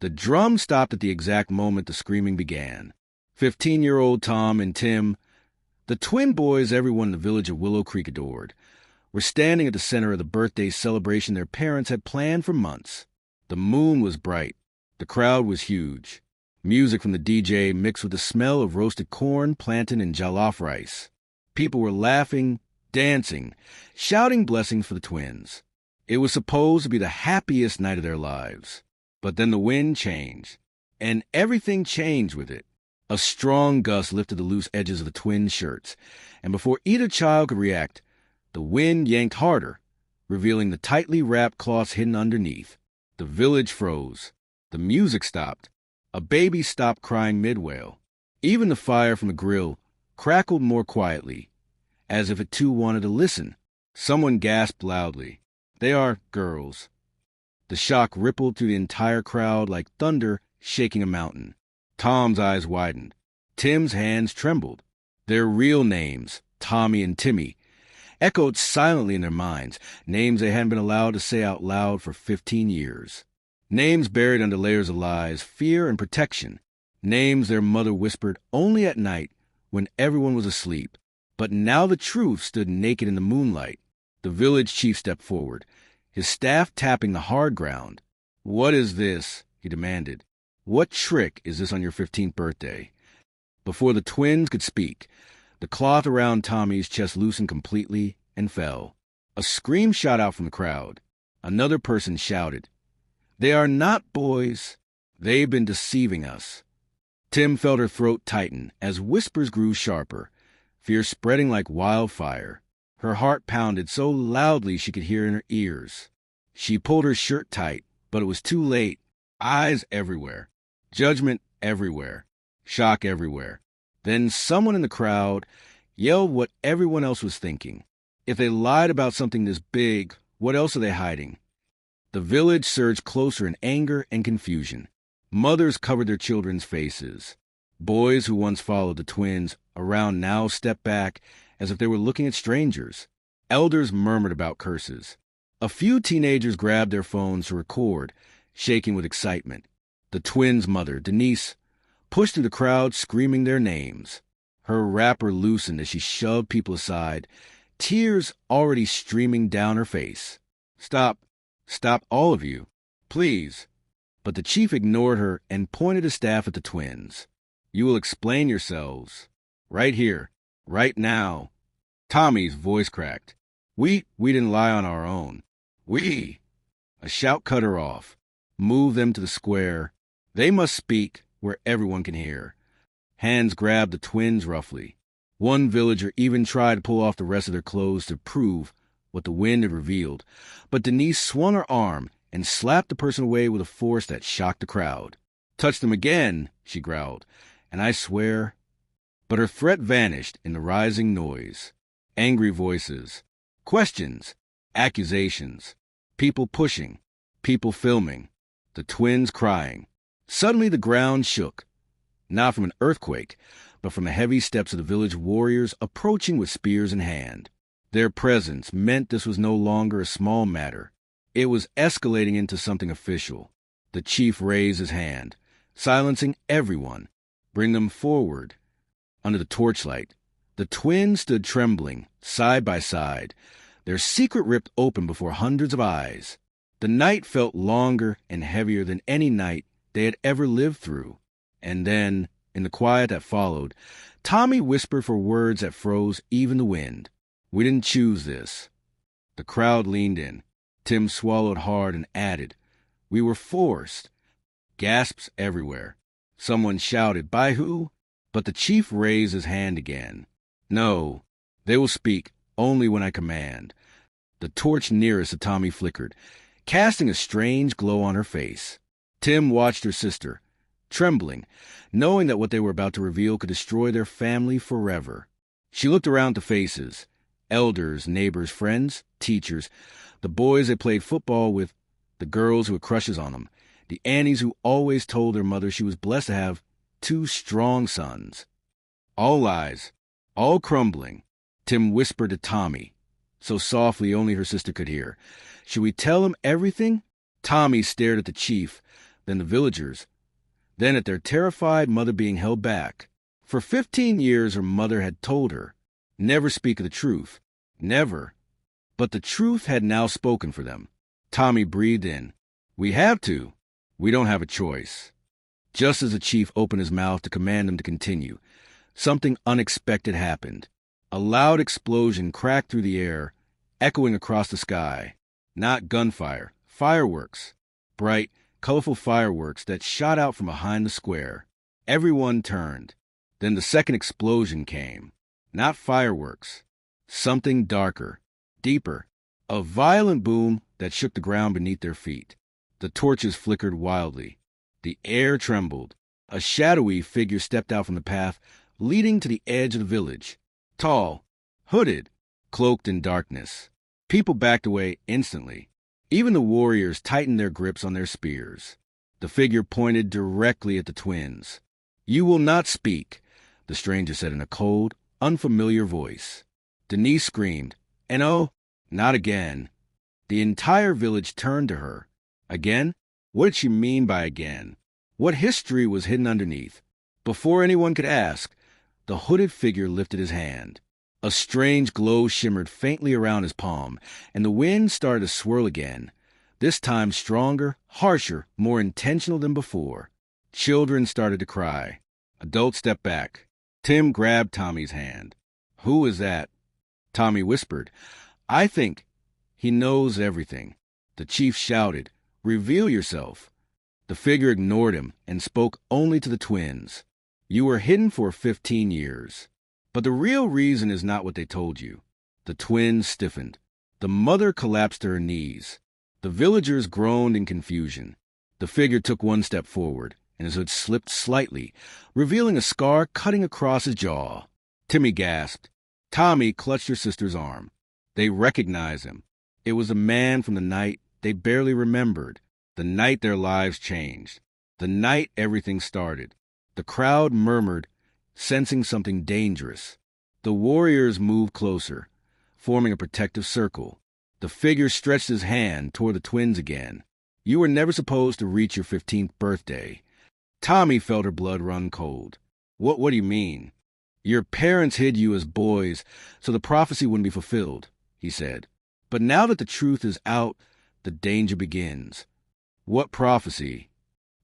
The drum stopped at the exact moment the screaming began. 15-year-old Tom and Tim, the twin boys everyone in the village of Willow Creek adored, were standing at the center of the birthday celebration their parents had planned for months. The moon was bright. The crowd was huge. Music from the DJ mixed with the smell of roasted corn, plantain, and jollof rice. People were laughing, dancing, shouting blessings for the twins. It was supposed to be the happiest night of their lives. But then the wind changed, and everything changed with it. A strong gust lifted the loose edges of the twins' shirts, and before either child could react, the wind yanked harder, revealing the tightly wrapped cloths hidden underneath. The village froze. The music stopped. A baby stopped crying mid-wail. Even the fire from the grill crackled more quietly, as if it too wanted to listen. Someone gasped loudly. "They are girls." The shock rippled through the entire crowd like thunder shaking a mountain. Tom's eyes widened. Tim's hands trembled. Their real names, Tomi and Timi, echoed silently in their minds, names they hadn't been allowed to say out loud for 15 years. Names buried under layers of lies, fear, and protection. Names their mother whispered only at night when everyone was asleep. But now the truth stood naked in the moonlight. The village chief stepped forward, his staff tapping the hard ground. "What is this?" he demanded. "What trick is this on your 15th birthday?" Before the twins could speak, the cloth around Tommy's chest loosened completely and fell. A scream shot out from the crowd. Another person shouted, "They are not boys. They've been deceiving us." Tim felt her throat tighten as whispers grew sharper, fear spreading like wildfire. Her heart pounded so loudly she could hear in her ears. She pulled her shirt tight, but it was too late. Eyes everywhere. Judgment everywhere. Shock everywhere. Then someone in the crowd yelled what everyone else was thinking. If they lied about something this big, what else are they hiding? The village surged closer in anger and confusion. Mothers covered their children's faces. Boys who once followed the twins around now stepped back as if they were looking at strangers. Elders murmured about curses. A few teenagers grabbed their phones to record, shaking with excitement. The twins' mother, Denise, pushed through the crowd screaming their names. Her wrapper loosened as she shoved people aside, tears already streaming down her face. "Stop. Stop, all of you. Please." But the chief ignored her and pointed his staff at the twins. "You will explain yourselves. Right here. Right now." Tommy's voice cracked. We didn't lie on our own. We." A shout cut her off. "Move them to the square. They must speak where everyone can hear." Hands grabbed the twins roughly. One villager even tried to pull off the rest of their clothes to prove what the wind had revealed, but Denise swung her arm and slapped the person away with a force that shocked the crowd. "Touch them again," she growled, "and I swear—" But her threat vanished in the rising noise. Angry voices. Questions. Accusations. People pushing. People filming. The twins crying. Suddenly the ground shook. Not from an earthquake, but from the heavy steps of the village warriors approaching with spears in hand. Their presence meant this was no longer a small matter. It was escalating into something official. The chief raised his hand, silencing everyone. "Bring them forward." Under the torchlight, the twins stood trembling, side by side, their secret ripped open before hundreds of eyes. The night felt longer and heavier than any night they had ever lived through. And then, in the quiet that followed, Tommy whispered for words that froze even the wind. "We didn't choose this." The crowd leaned in. Tim swallowed hard and added, "We were forced." Gasps everywhere. Someone shouted, "By who?" But the chief raised his hand again. "No, they will speak only when I command." The torch nearest to Tommy flickered, casting a strange glow on her face. Tim watched her sister, trembling, knowing that what they were about to reveal could destroy their family forever. She looked around to faces, elders, neighbors, friends, teachers, the boys they played football with, the girls who had crushes on them, the aunties who always told their mother she was blessed to have 2 strong sons. All lies, all crumbling. Tim whispered to Tommy, so softly only her sister could hear. "Should we tell him everything?" Tommy stared at the chief, then the villagers, then at their terrified mother being held back. For 15 years her mother had told her, never speak of the truth, never. But the truth had now spoken for them. Tommy breathed in. We have to. We don't have a choice. Just as the chief opened his mouth to command them to continue, something unexpected happened. A loud explosion cracked through the air, echoing across the sky. Not gunfire, fireworks. Bright, colorful fireworks that shot out from behind the square. Everyone turned. Then the second explosion came. Not fireworks. Something darker, deeper. A violent boom that shook the ground beneath their feet. The torches flickered wildly. The air trembled. A shadowy figure stepped out from the path leading to the edge of the village. Tall, hooded, cloaked in darkness. People backed away instantly. Even the warriors tightened their grips on their spears. The figure pointed directly at the twins. You will not speak, the stranger said in a cold, unfamiliar voice. Denise screamed, and oh, not again. The entire village turned to her. Again? What did she mean by again? What history was hidden underneath? Before anyone could ask, the hooded figure lifted his hand. A strange glow shimmered faintly around his palm, and the wind started to swirl again, this time stronger, harsher, more intentional than before. Children started to cry. Adults stepped back. Tim grabbed Tommy's hand. Who is that? Tommy whispered. I think he knows everything. The chief shouted, Reveal yourself. The figure ignored him and spoke only to the twins. You were hidden for 15 years. But the real reason is not what they told you. The twins stiffened. The mother collapsed to her knees. The villagers groaned in confusion. The figure took one step forward, and his hood slipped slightly, revealing a scar cutting across his jaw. Timmy gasped. Tommy clutched her sister's arm. They recognized him. It was a man from the night they barely remembered, the night their lives changed, the night everything started. The crowd murmured, sensing something dangerous. The warriors moved closer, forming a protective circle. The figure stretched his hand toward the twins again. You were never supposed to reach your 15th birthday. Tommy felt her blood run cold. What do you mean? Your parents hid you as boys so the prophecy wouldn't be fulfilled, he said. But now that the truth is out, the danger begins. What prophecy?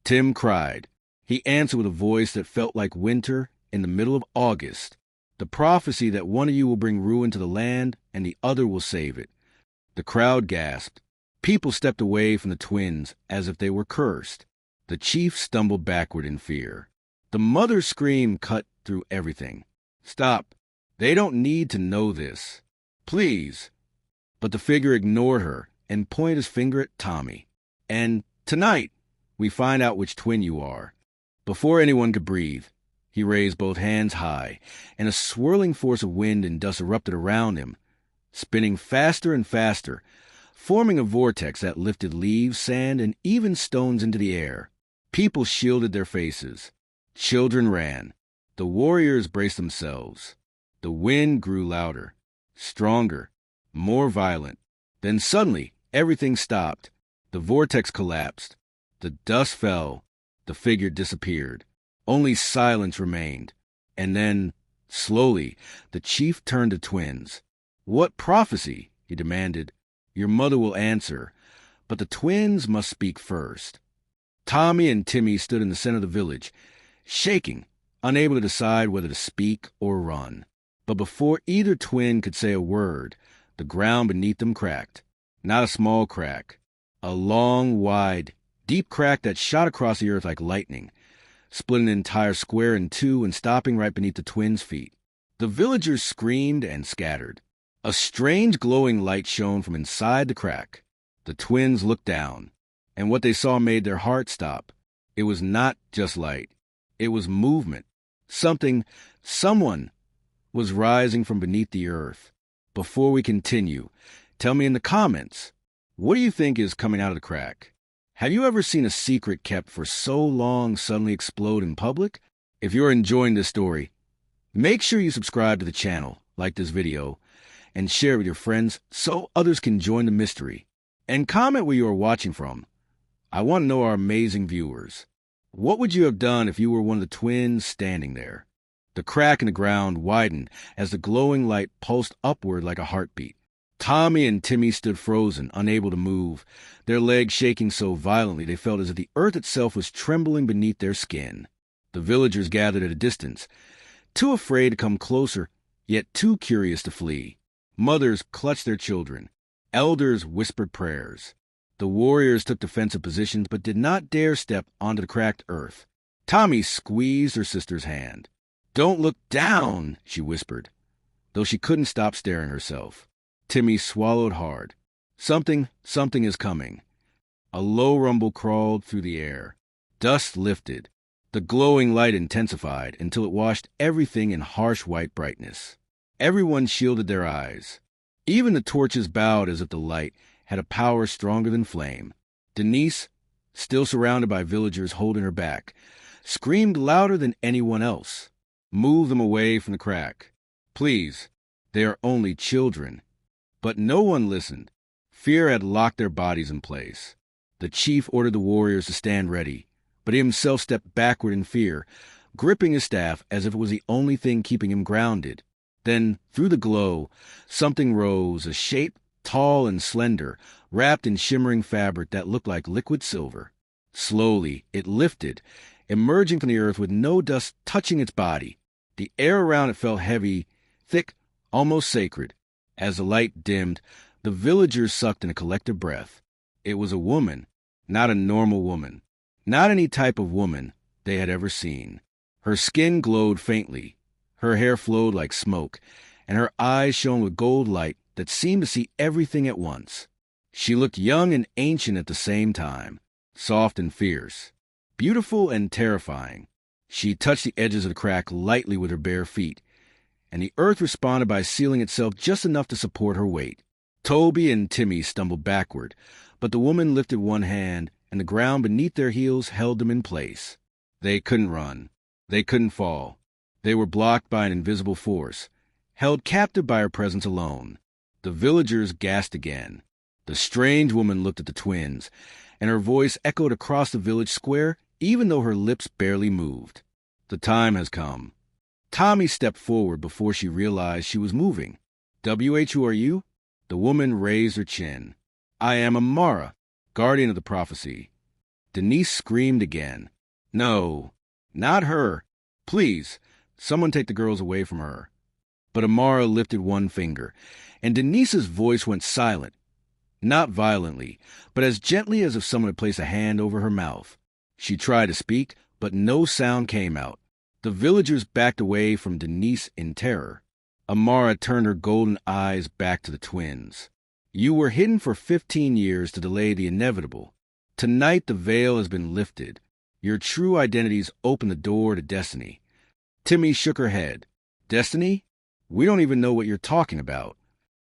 Tim cried. He answered with a voice that felt like winter in the middle of August. The prophecy that one of you will bring ruin to the land and the other will save it. The crowd gasped. People stepped away from the twins as if they were cursed. The chief stumbled backward in fear. The mother's scream cut through everything. Stop. They don't need to know this. Please. But the figure ignored her and pointed his finger at Tommy. And tonight, we find out which twin you are. Before anyone could breathe, he raised both hands high, and a swirling force of wind and dust erupted around him, spinning faster and faster, forming a vortex that lifted leaves, sand, and even stones into the air. People shielded their faces. Children ran. The warriors braced themselves. The wind grew louder, stronger, more violent. Then suddenly, everything stopped. The vortex collapsed. The dust fell. The figure disappeared. Only silence remained. And then, slowly, the chief turned to twins. What prophecy? He demanded. Your mother will answer, but the twins must speak first. Tommy and Timi stood in the center of the village, shaking, unable to decide whether to speak or run. But before either twin could say a word, the ground beneath them cracked. Not a small crack. A long, wide, deep crack that shot across the earth like lightning, splitting an entire square in two and stopping right beneath the twins' feet. The villagers screamed and scattered. A strange glowing light shone from inside the crack. The twins looked down, and what they saw made their hearts stop. It was not just light. It was movement. Someone was rising from beneath the earth. Before we continue, tell me in the comments, what do you think is coming out of the crack? Have you ever seen a secret kept for so long suddenly explode in public? If you're enjoying this story, make sure you subscribe to the channel, like this video, and share it with your friends so others can join the mystery. And comment where you are watching from. I want to know our amazing viewers. What would you have done if you were one of the twins standing there? The crack in the ground widened as the glowing light pulsed upward like a heartbeat. Tommy and Timi stood frozen, unable to move, their legs shaking so violently they felt as if the earth itself was trembling beneath their skin. The villagers gathered at a distance, too afraid to come closer, yet too curious to flee. Mothers clutched their children. Elders whispered prayers. The warriors took defensive positions but did not dare step onto the cracked earth. Tommy squeezed her sister's hand. "Don't look down," she whispered, though she couldn't stop staring herself. Timi swallowed hard. Something is coming. A low rumble crawled through the air. Dust lifted. The glowing light intensified until it washed everything in harsh white brightness. Everyone shielded their eyes. Even the torches bowed as if the light had a power stronger than flame. Denise, still surrounded by villagers holding her back, screamed louder than anyone else. "Move them away from the crack. Please, they are only children." But no one listened. Fear had locked their bodies in place. The chief ordered the warriors to stand ready, but he himself stepped backward in fear, gripping his staff as if it was the only thing keeping him grounded. Then, through the glow, something rose, a shape tall and slender, wrapped in shimmering fabric that looked like liquid silver. Slowly, it lifted, emerging from the earth with no dust touching its body. The air around it felt heavy, thick, almost sacred. As the light dimmed, the villagers sucked in a collective breath. It was a woman, not a normal woman, not any type of woman they had ever seen. Her skin glowed faintly, her hair flowed like smoke, and her eyes shone with gold light that seemed to see everything at once. She looked young and ancient at the same time, soft and fierce, beautiful and terrifying. She touched the edges of the crack lightly with her bare feet, and the earth responded by sealing itself just enough to support her weight. Toby and Timi stumbled backward, but the woman lifted one hand, and the ground beneath their heels held them in place. They couldn't run. They couldn't fall. They were blocked by an invisible force, held captive by her presence alone. The villagers gasped again. The strange woman looked at the twins, and her voice echoed across the village square, even though her lips barely moved. "The time has come." Tommy stepped forward before she realized she was moving. "Who are you?" The woman raised her chin. "I am Amara, guardian of the prophecy." Denise screamed again. "No, not her. Please, someone take the girls away from her." But Amara lifted one finger, and Denise's voice went silent. Not violently, but as gently as if someone had placed a hand over her mouth. She tried to speak, but no sound came out. The villagers backed away from Denise in terror. Amara turned her golden eyes back to the twins. "You were hidden for 15 years to delay the inevitable. Tonight the veil has been lifted. Your true identities open the door to destiny." Timi shook her head. "Destiny? We don't even know what you're talking about."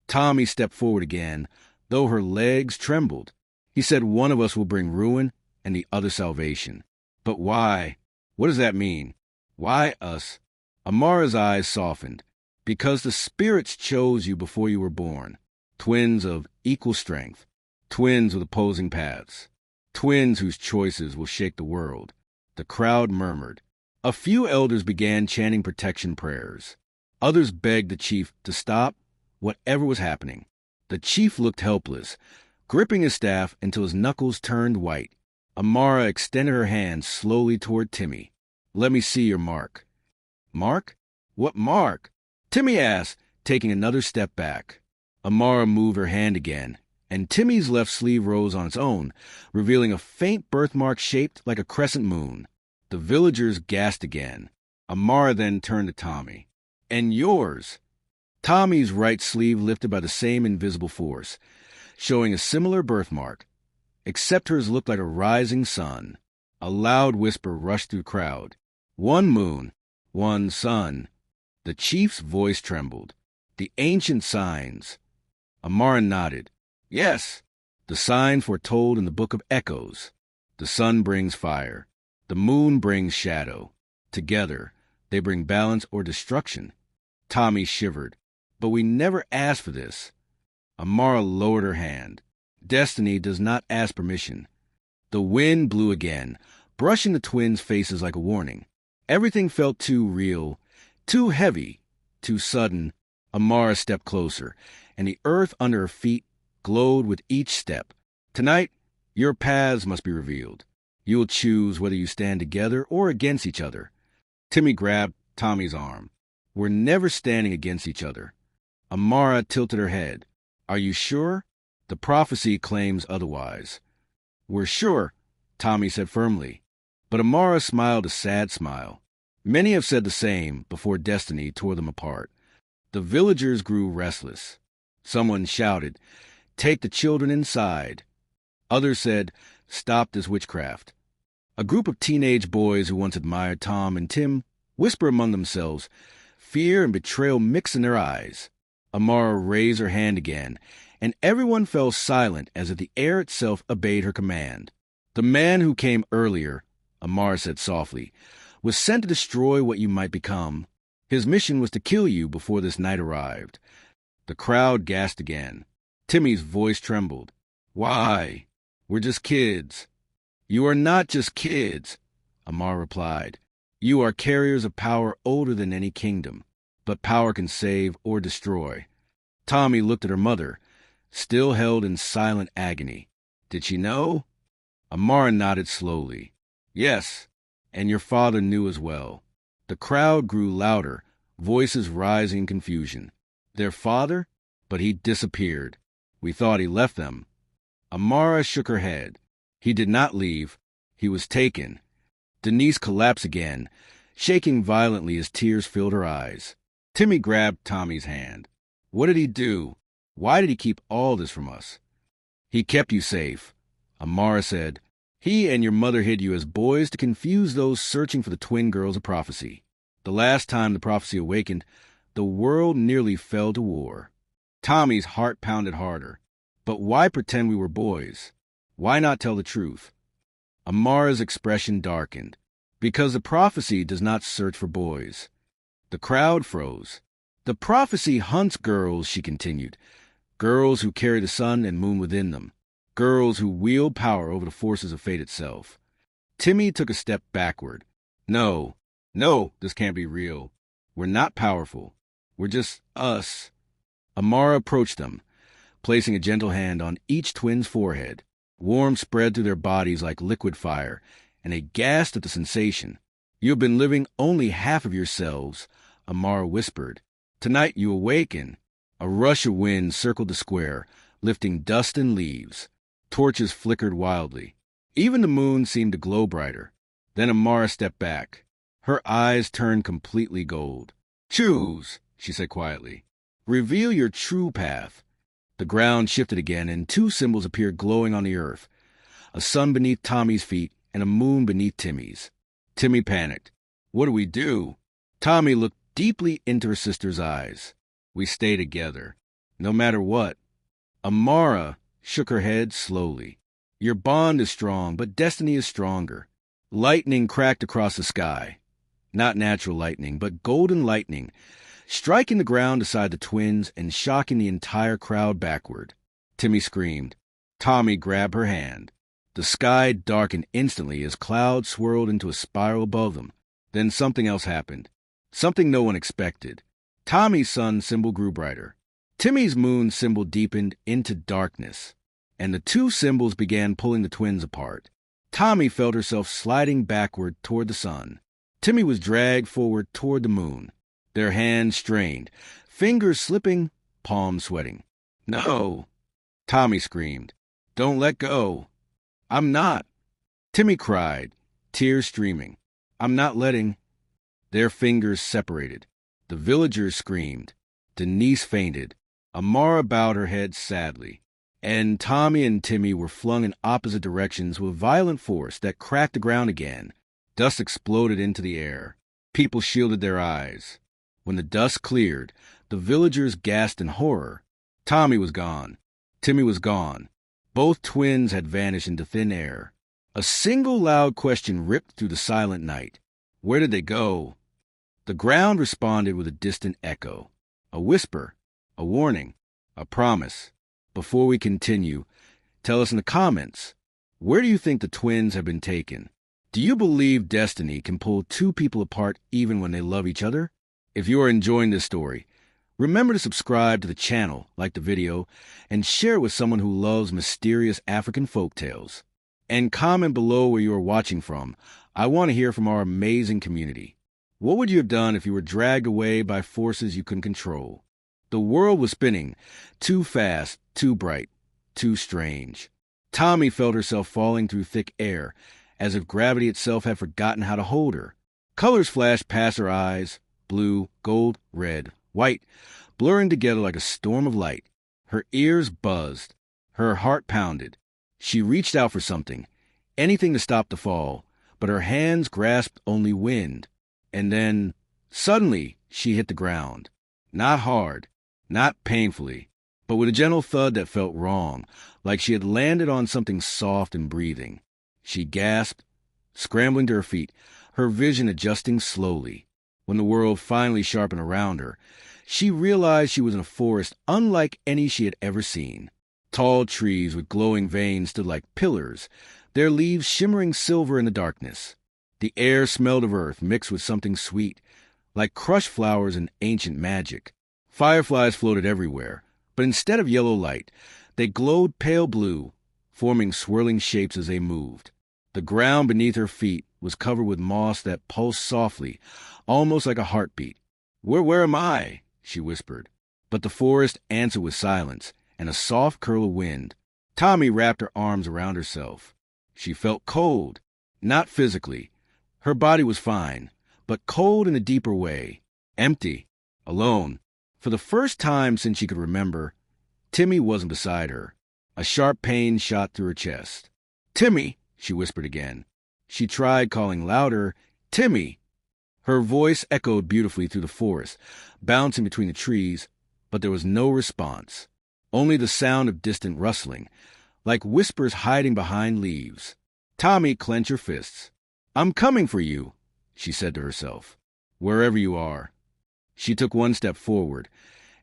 Tommy stepped forward again, though her legs trembled. He said one of us will bring ruin and the other salvation. "But why? What does that mean? Why us?" Amara's eyes softened. "Because the spirits chose you before you were born. Twins of equal strength. Twins with opposing paths. Twins whose choices will shake the world." The crowd murmured. A few elders began chanting protection prayers. Others begged the chief to stop whatever was happening. The chief looked helpless, gripping his staff until his knuckles turned white. Amara extended her hand slowly toward Timi. "Let me see your mark." "Mark? What mark?" Timi asked, taking another step back. Amara moved her hand again, and Timi's left sleeve rose on its own, revealing a faint birthmark shaped like a crescent moon. The villagers gasped again. Amara then turned to Tommy. "And yours?" Tommy's right sleeve lifted by the same invisible force, showing a similar birthmark, except hers looked like a rising sun. A loud whisper rushed through the crowd. "One moon, one sun." The chief's voice trembled. "The ancient signs." Amara nodded. "Yes, the sign foretold in the Book of Echoes. The sun brings fire. The moon brings shadow. Together, they bring balance or destruction." Tommy shivered. "But we never asked for this." Amara lowered her hand. "Destiny does not ask permission. The wind blew again, brushing the twins' faces like a warning. Everything felt too real, too heavy, too sudden. Amara stepped closer, and the earth under her feet glowed with each step. Tonight, your paths must be revealed. You will choose whether you stand together or against each other. Timi grabbed Tommy's arm. We're never standing against each other. Amara tilted her head. Are you sure? The prophecy claims otherwise. We're sure, Tommy said firmly. But Amara smiled a sad smile. Many have said the same before destiny tore them apart. The villagers grew restless. Someone shouted, "Take the children inside." Others said, "Stop this witchcraft." A group of teenage boys who once admired Tom and Tim whispered among themselves, fear and betrayal mixed in their eyes. Amara raised her hand again, and everyone fell silent as if the air itself obeyed her command. The man who came earlier, Amara said softly, was sent to destroy what you might become. His mission was to kill you before this night arrived. The crowd gasped again. Timmy's voice trembled. Why? We're just kids. You are not just kids, Amara replied. You are carriers of power older than any kingdom, but power can save or destroy. Tommy looked at her mother, still held in silent agony. Did she know? Amara nodded slowly. Yes, and your father knew as well. The crowd grew louder, voices rising in confusion. Their father? But he disappeared. We thought he left them. Amara shook her head. He did not leave. He was taken. Denise collapsed again, shaking violently as tears filled her eyes. Timmy grabbed Tommy's hand. What did he do? Why did he keep all this from us? He kept you safe, Amara said. He and your mother hid you as boys to confuse those searching for the twin girls of prophecy. The last time the prophecy awakened, the world nearly fell to war. Tommy's heart pounded harder. But why pretend we were boys? Why not tell the truth? Amara's expression darkened. Because the prophecy does not search for boys. The crowd froze. The prophecy hunts girls, she continued. Girls who carry the sun and moon within them. Girls who wield power over the forces of fate itself. Timmy took a step backward. No, this can't be real. We're not powerful. We're just us. Amara approached them, placing a gentle hand on each twin's forehead. Warmth spread through their bodies like liquid fire, and they gasped at the sensation. You have been living only half of yourselves, Amara whispered. Tonight you awaken. A rush of wind circled the square, lifting dust and leaves. Torches flickered wildly. Even the moon seemed to glow brighter. Then Amara stepped back. Her eyes turned completely gold. Choose, she said quietly. Reveal your true path. The ground shifted again, and two symbols appeared glowing on the earth. A sun beneath Tommy's feet and a moon beneath Timmy's. Timmy panicked. What do we do? Tommy looked deeply into her sister's eyes. We stay together, no matter what. Amara shook her head slowly. Your bond is strong, but destiny is stronger. Lightning cracked across the sky. Not natural lightning, but golden lightning, striking the ground beside the twins and shocking the entire crowd backward. Timmy screamed. Tommy grabbed her hand. The sky darkened instantly as clouds swirled into a spiral above them. Then something else happened. Something no one expected. Tommy's sun symbol grew brighter. Timmy's moon symbol deepened into darkness, and the two symbols began pulling the twins apart. Tommy felt herself sliding backward toward the sun. Timmy was dragged forward toward the moon. Their hands strained, fingers slipping, palms sweating. No! Tommy screamed. Don't let go. I'm not. Timmy cried, tears streaming. I'm not letting. Their fingers separated. The villagers screamed. Denise fainted. Amara bowed her head sadly. And Tommy and Timmy were flung in opposite directions with violent force that cracked the ground again. Dust exploded into the air. People shielded their eyes. When the dust cleared, the villagers gasped in horror. Tommy was gone. Timmy was gone. Both twins had vanished into thin air. A single loud question ripped through the silent night. Where did they go? The ground responded with a distant echo. A whisper. A warning. A promise. Before we continue, tell us in the comments, Where do you think the twins have been taken? Do you believe destiny can pull two people apart even when they love each other? If you are enjoying this story, remember to subscribe to the channel, like the video, and share it with someone who loves mysterious African folktales. And comment below where you are watching from. I want to hear from our amazing community. What would you have done if you were dragged away by forces you couldn't control? The world was spinning, too fast, too bright, too strange. Tommy felt herself falling through thick air, as if gravity itself had forgotten how to hold her. Colors flashed past her eyes, blue, gold, red, white, blurring together like a storm of light. Her ears buzzed. Her heart pounded. She reached out for something, anything to stop the fall, but her hands grasped only wind. And then, suddenly, she hit the ground. Not hard, not painfully, but with a gentle thud that felt wrong, like she had landed on something soft and breathing. She gasped, scrambling to her feet, her vision adjusting slowly. When the world finally sharpened around her, she realized she was in a forest unlike any she had ever seen. Tall trees with glowing veins stood like pillars, their leaves shimmering silver in the darkness. The air smelled of earth mixed with something sweet, like crushed flowers and ancient magic. Fireflies floated everywhere, but instead of yellow light, they glowed pale blue, forming swirling shapes as they moved. The ground beneath her feet was covered with moss that pulsed softly, almost like a heartbeat. Where am I?" she whispered. But the forest answered with silence and a soft curl of wind. Tommy wrapped her arms around herself. She felt cold, not physically. Her body was fine, but cold in a deeper way. Empty, alone. For the first time since she could remember, Timi wasn't beside her. A sharp pain shot through her chest. "Timi," she whispered again. She tried calling louder, "Timi." Her voice echoed beautifully through the forest, bouncing between the trees, but there was no response. Only the sound of distant rustling, like whispers hiding behind leaves. Tommy clenched her fists. "I'm coming for you," she said to herself, "wherever you are." She took one step forward,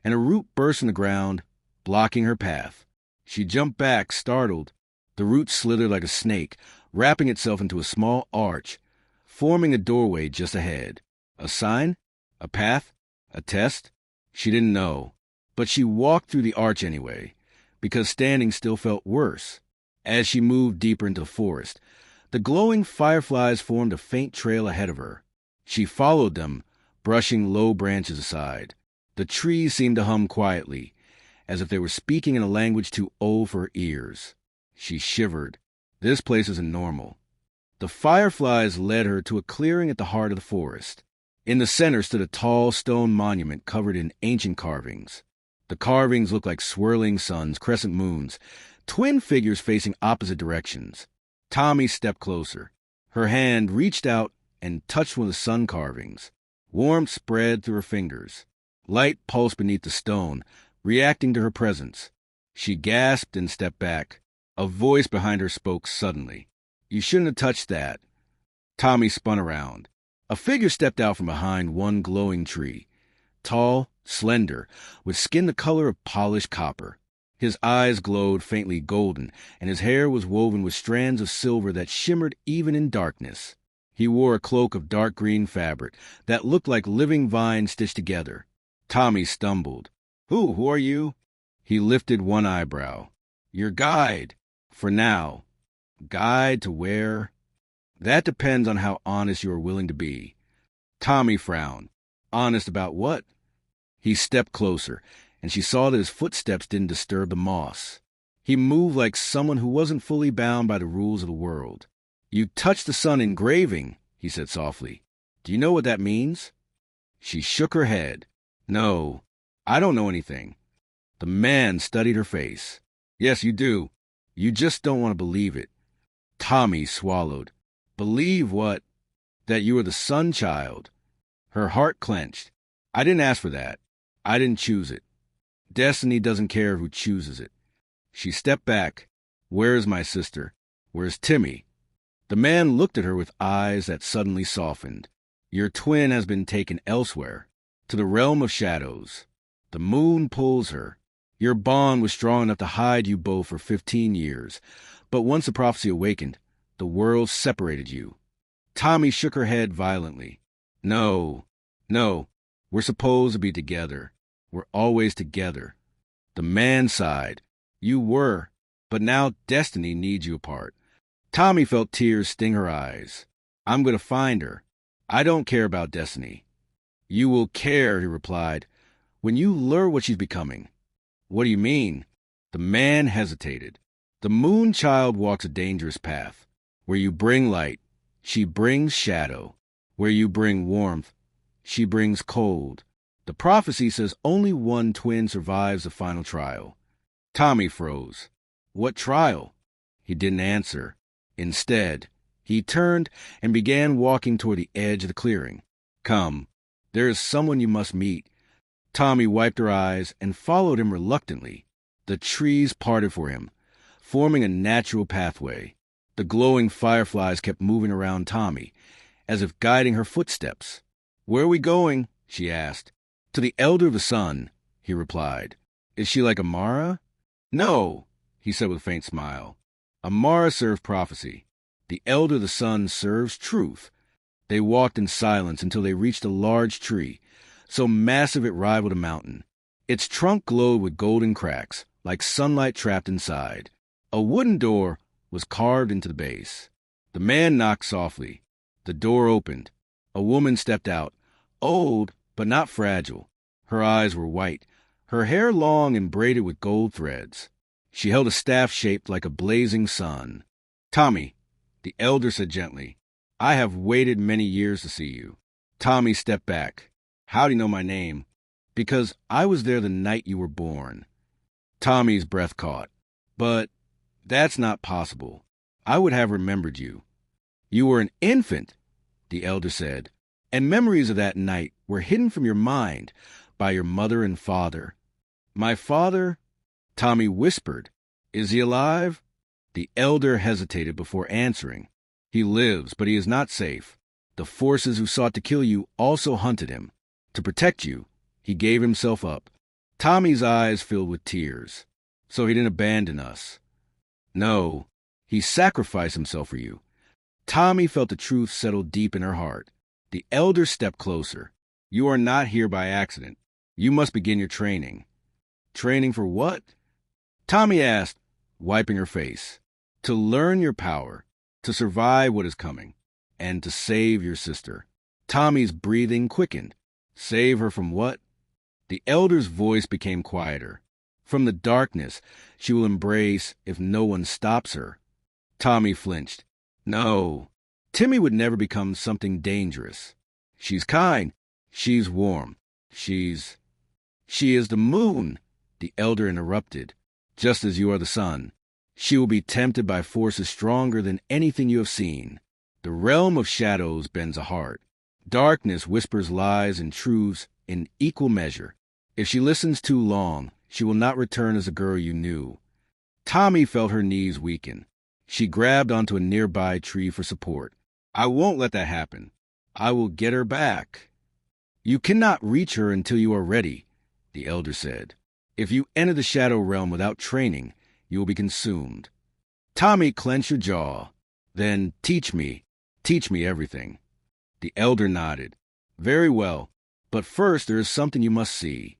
and a root burst in the ground, blocking her path. She jumped back, startled. The root slithered like a snake, wrapping itself into a small arch, forming a doorway just ahead. A sign? A path? A test? She didn't know. But she walked through the arch anyway, because standing still felt worse. As she moved deeper into the forest, the glowing fireflies formed a faint trail ahead of her. She followed them, brushing low branches aside. The trees seemed to hum quietly, as if they were speaking in a language too old for her ears. She shivered. This place isn't normal. The fireflies led her to a clearing at the heart of the forest. In the center stood a tall stone monument covered in ancient carvings. The carvings looked like swirling suns, crescent moons, twin figures facing opposite directions. Tommy stepped closer. Her hand reached out and touched one of the sun carvings. Warmth spread through her fingers. Light pulsed beneath the stone, reacting to her presence. She gasped and stepped back. A voice behind her spoke suddenly. "You shouldn't have touched that." Tommy spun around. A figure stepped out from behind one glowing tree. Tall, slender, with skin the color of polished copper. His eyes glowed faintly golden, and his hair was woven with strands of silver that shimmered even in darkness. He wore a cloak of dark green fabric that looked like living vines stitched together. Tommy stumbled. Who are you?" He lifted one eyebrow. "Your guide. For now." "Guide to where?" "That depends on how honest you are willing to be." Tommy frowned. "Honest about what?" He stepped closer, and she saw that his footsteps didn't disturb the moss. He moved like someone who wasn't fully bound by the rules of the world. "You touched the sun engraving," he said softly. "Do you know what that means?" She shook her head. "No, I don't know anything." The man studied her face. "Yes, you do. You just don't want to believe it." Tommy swallowed. "Believe what?" "That you are the sun child." Her heart clenched. "I didn't ask for that. I didn't choose it. Destiny doesn't care who chooses it." She stepped back. "Where is my sister? Where's Timi?" The man looked at her with eyes that suddenly softened. "Your twin has been taken elsewhere, to the realm of shadows. The moon pulls her. Your bond was strong enough to hide you both for 15 years. But once the prophecy awakened, the world separated you. Tommy shook her head violently. No, no, we're supposed to be together. We're always together. The man sighed. You were, but now destiny needs you apart. Tommy felt tears sting her eyes. I'm going to find her. I don't care about destiny. You will care, he replied, when you learn what she's becoming. What do you mean? The man hesitated. The moon child walks a dangerous path. Where you bring light, she brings shadow. Where you bring warmth, she brings cold. The prophecy says only one twin survives the final trial. Tommy froze. What trial? He didn't answer. Instead, he turned and began walking toward the edge of the clearing. Come, there is someone you must meet. Tommy wiped her eyes and followed him reluctantly. The trees parted for him, forming a natural pathway. The glowing fireflies kept moving around Tommy, as if guiding her footsteps. Where are we going? She asked. To the Elder of the Sun, he replied. Is she like Amara? No, he said with a faint smile. Amara serves prophecy. The Elder of the Sun serves truth. They walked in silence until they reached a large tree, so massive it rivaled a mountain. Its trunk glowed with golden cracks, like sunlight trapped inside. A wooden door was carved into the base. The man knocked softly. The door opened. A woman stepped out, old but not fragile. Her eyes were white, her hair long and braided with gold threads. She held a staff shaped like a blazing sun. Tommy, the elder said gently, I have waited many years to see you. Tommy stepped back. How do you know my name? Because I was there the night you were born. Tommy's breath caught. But that's not possible. I would have remembered you. You were an infant, the elder said, and memories of that night were hidden from your mind by your mother and father. My father? Tommy whispered. Is he alive? The elder hesitated before answering. He lives, but he is not safe. The forces who sought to kill you also hunted him. To protect you, he gave himself up. Tommy's eyes filled with tears. So he didn't abandon us. No, he sacrificed himself for you. Tommy felt the truth settle deep in her heart. The elder stepped closer. You are not here by accident. You must begin your training. Training for what? Tommy asked, wiping her face. To learn your power, to survive what is coming, and to save your sister. Tommy's breathing quickened. Save her from what? The elder's voice became quieter. From the darkness she will embrace if no one stops her. Tommy flinched. No, Timi would never become something dangerous. She's kind. She's warm. She is the moon, the elder interrupted, just as you are the sun. She will be tempted by forces stronger than anything you have seen. The realm of shadows bends a heart. Darkness whispers lies and truths in equal measure. If she listens too long, she will not return as the girl you knew. Tommy felt her knees weaken. She grabbed onto a nearby tree for support. I won't let that happen. I will get her back. You cannot reach her until you are ready, the elder said. If you enter the shadow realm without training, you will be consumed. Tommy clenched her jaw. Then teach me everything. The elder nodded. Very well, but first there is something you must see.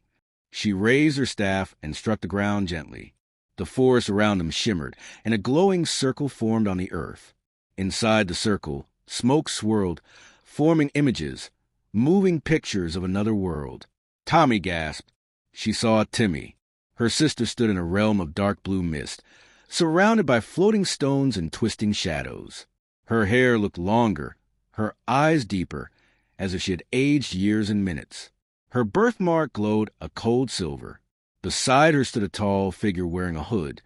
She raised her staff and struck the ground gently. The forest around them shimmered, and a glowing circle formed on the earth. Inside the circle, smoke swirled, forming images, moving pictures of another world. Tommy gasped. She saw Timi. Her sister stood in a realm of dark blue mist, surrounded by floating stones and twisting shadows. Her hair looked longer, her eyes deeper, as if she had aged years and minutes. Her birthmark glowed a cold silver. Beside her stood a tall figure wearing a hood,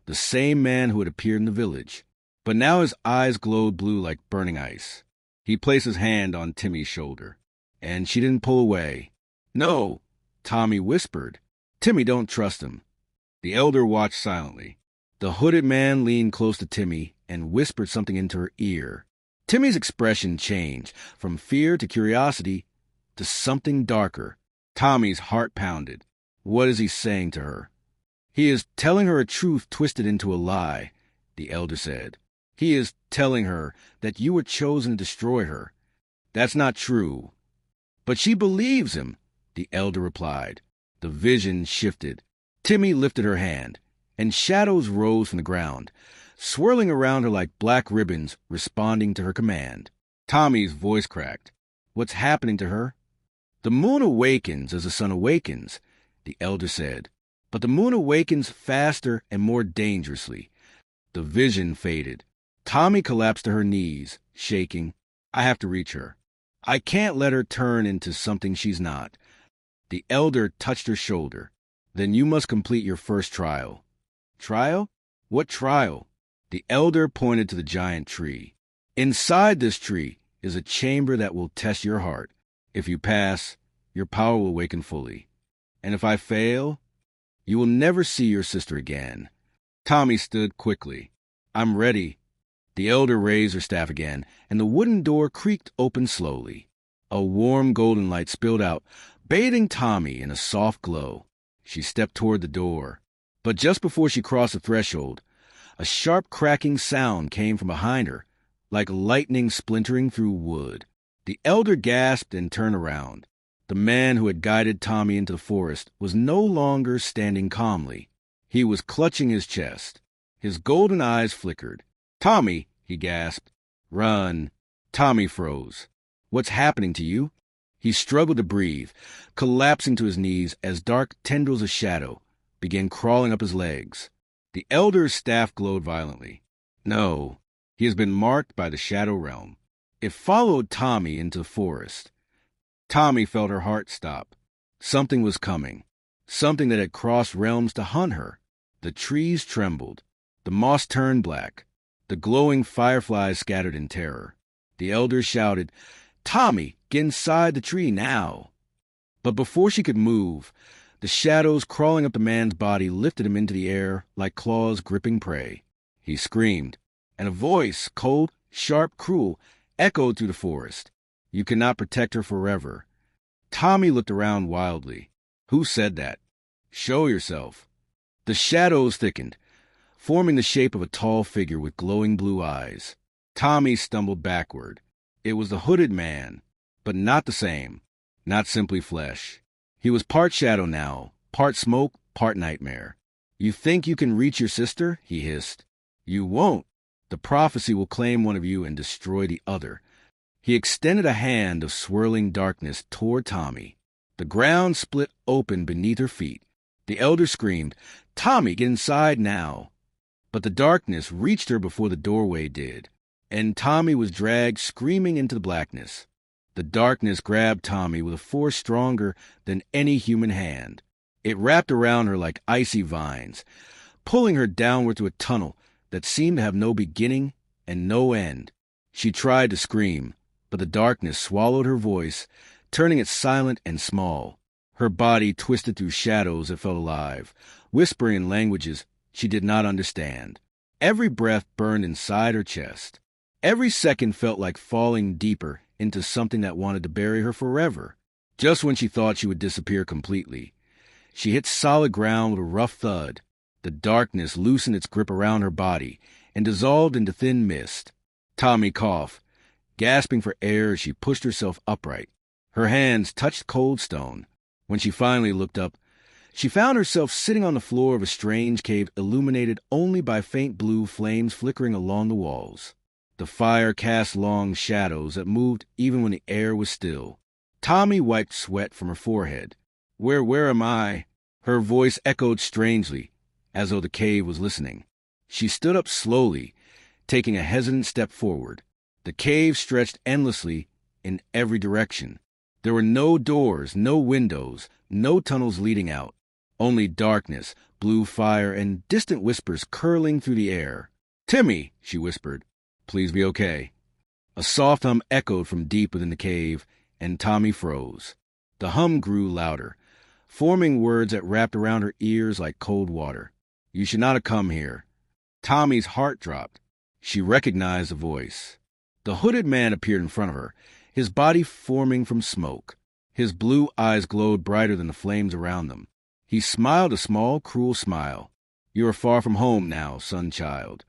the same man who had appeared in the village. But now his eyes glowed blue like burning ice. He placed his hand on Timi's shoulder, and she didn't pull away. No, Tommy whispered. Timi, don't trust him. The elder watched silently. The hooded man leaned close to Timi and whispered something into her ear. Timi's expression changed from fear to curiosity to something darker. Tommy's heart pounded. What is he saying to her? He is telling her a truth twisted into a lie, the elder said. He is telling her that you were chosen to destroy her. That's not true. But she believes him, the elder replied. The vision shifted. Timi lifted her hand, and shadows rose from the ground, swirling around her like black ribbons responding to her command. Tommy's voice cracked. What's happening to her? The moon awakens as the sun awakens, the elder said. But the moon awakens faster and more dangerously. The vision faded. Tommy collapsed to her knees, shaking. I have to reach her. I can't let her turn into something she's not. The elder touched her shoulder. Then you must complete your first trial. Trial? What trial? The elder pointed to the giant tree. Inside this tree is a chamber that will test your heart. If you pass, your power will awaken fully. And if I fail, you will never see your sister again. Tommy stood quickly. I'm ready. The elder raised her staff again, and the wooden door creaked open slowly. A warm golden light spilled out, bathing Tommy in a soft glow. She stepped toward the door. But just before she crossed the threshold, a sharp cracking sound came from behind her, like lightning splintering through wood. The elder gasped and turned around. The man who had guided Tommy into the forest was no longer standing calmly. He was clutching his chest. His golden eyes flickered. Tommy, he gasped. Run. Tommy froze. What's happening to you? He struggled to breathe, collapsing to his knees as dark tendrils of shadow began crawling up his legs. The elder's staff glowed violently. No, he has been marked by the shadow realm. It followed Tommy into the forest. Tommy felt her heart stop. Something was coming. Something that had crossed realms to hunt her. The trees trembled. The moss turned black. The glowing fireflies scattered in terror. The elder shouted, Tommy, get inside the tree now. But before she could move, the shadows crawling up the man's body lifted him into the air like claws gripping prey. He screamed, and a voice, cold, sharp, cruel, echoed through the forest. You cannot protect her forever. Tommy looked around wildly. Who said that? Show yourself. The shadows thickened, forming the shape of a tall figure with glowing blue eyes. Tommy stumbled backward. It was the hooded man, but not the same, not simply flesh. He was part shadow now, part smoke, part nightmare. You think you can reach your sister? He hissed. You won't. The prophecy will claim one of you and destroy the other. He extended a hand of swirling darkness toward Tommy. The ground split open beneath her feet. The elder screamed, Tommy, get inside now. But the darkness reached her before the doorway did, and Tommy was dragged screaming into the blackness. The darkness grabbed Tommy with a force stronger than any human hand. It wrapped around her like icy vines, pulling her downward to a tunnel that seemed to have no beginning and no end. She tried to scream, but the darkness swallowed her voice, turning it silent and small. Her body twisted through shadows that felt alive, whispering in languages she did not understand. Every breath burned inside her chest. Every second felt like falling deeper into something that wanted to bury her forever. Just when she thought she would disappear completely, she hit solid ground with a rough thud. The darkness loosened its grip around her body and dissolved into thin mist. Tommy coughed, gasping for air as she pushed herself upright. Her hands touched cold stone. When she finally looked up, she found herself sitting on the floor of a strange cave illuminated only by faint blue flames flickering along the walls. The fire cast long shadows that moved even when the air was still. Tommy wiped sweat from her forehead. Where am I? Her voice echoed strangely, as though the cave was listening. She stood up slowly, taking a hesitant step forward. The cave stretched endlessly in every direction. There were no doors, no windows, no tunnels leading out. Only darkness, blue fire, and distant whispers curling through the air. Timi, she whispered. Please be okay. A soft hum echoed from deep within the cave, and Tommy froze. The hum grew louder, forming words that wrapped around her ears like cold water. You should not have come here. Tommy's heart dropped. She recognized the voice. The hooded man appeared in front of her, his body forming from smoke. His blue eyes glowed brighter than the flames around them. He smiled a small, cruel smile. You are far from home now, son-child.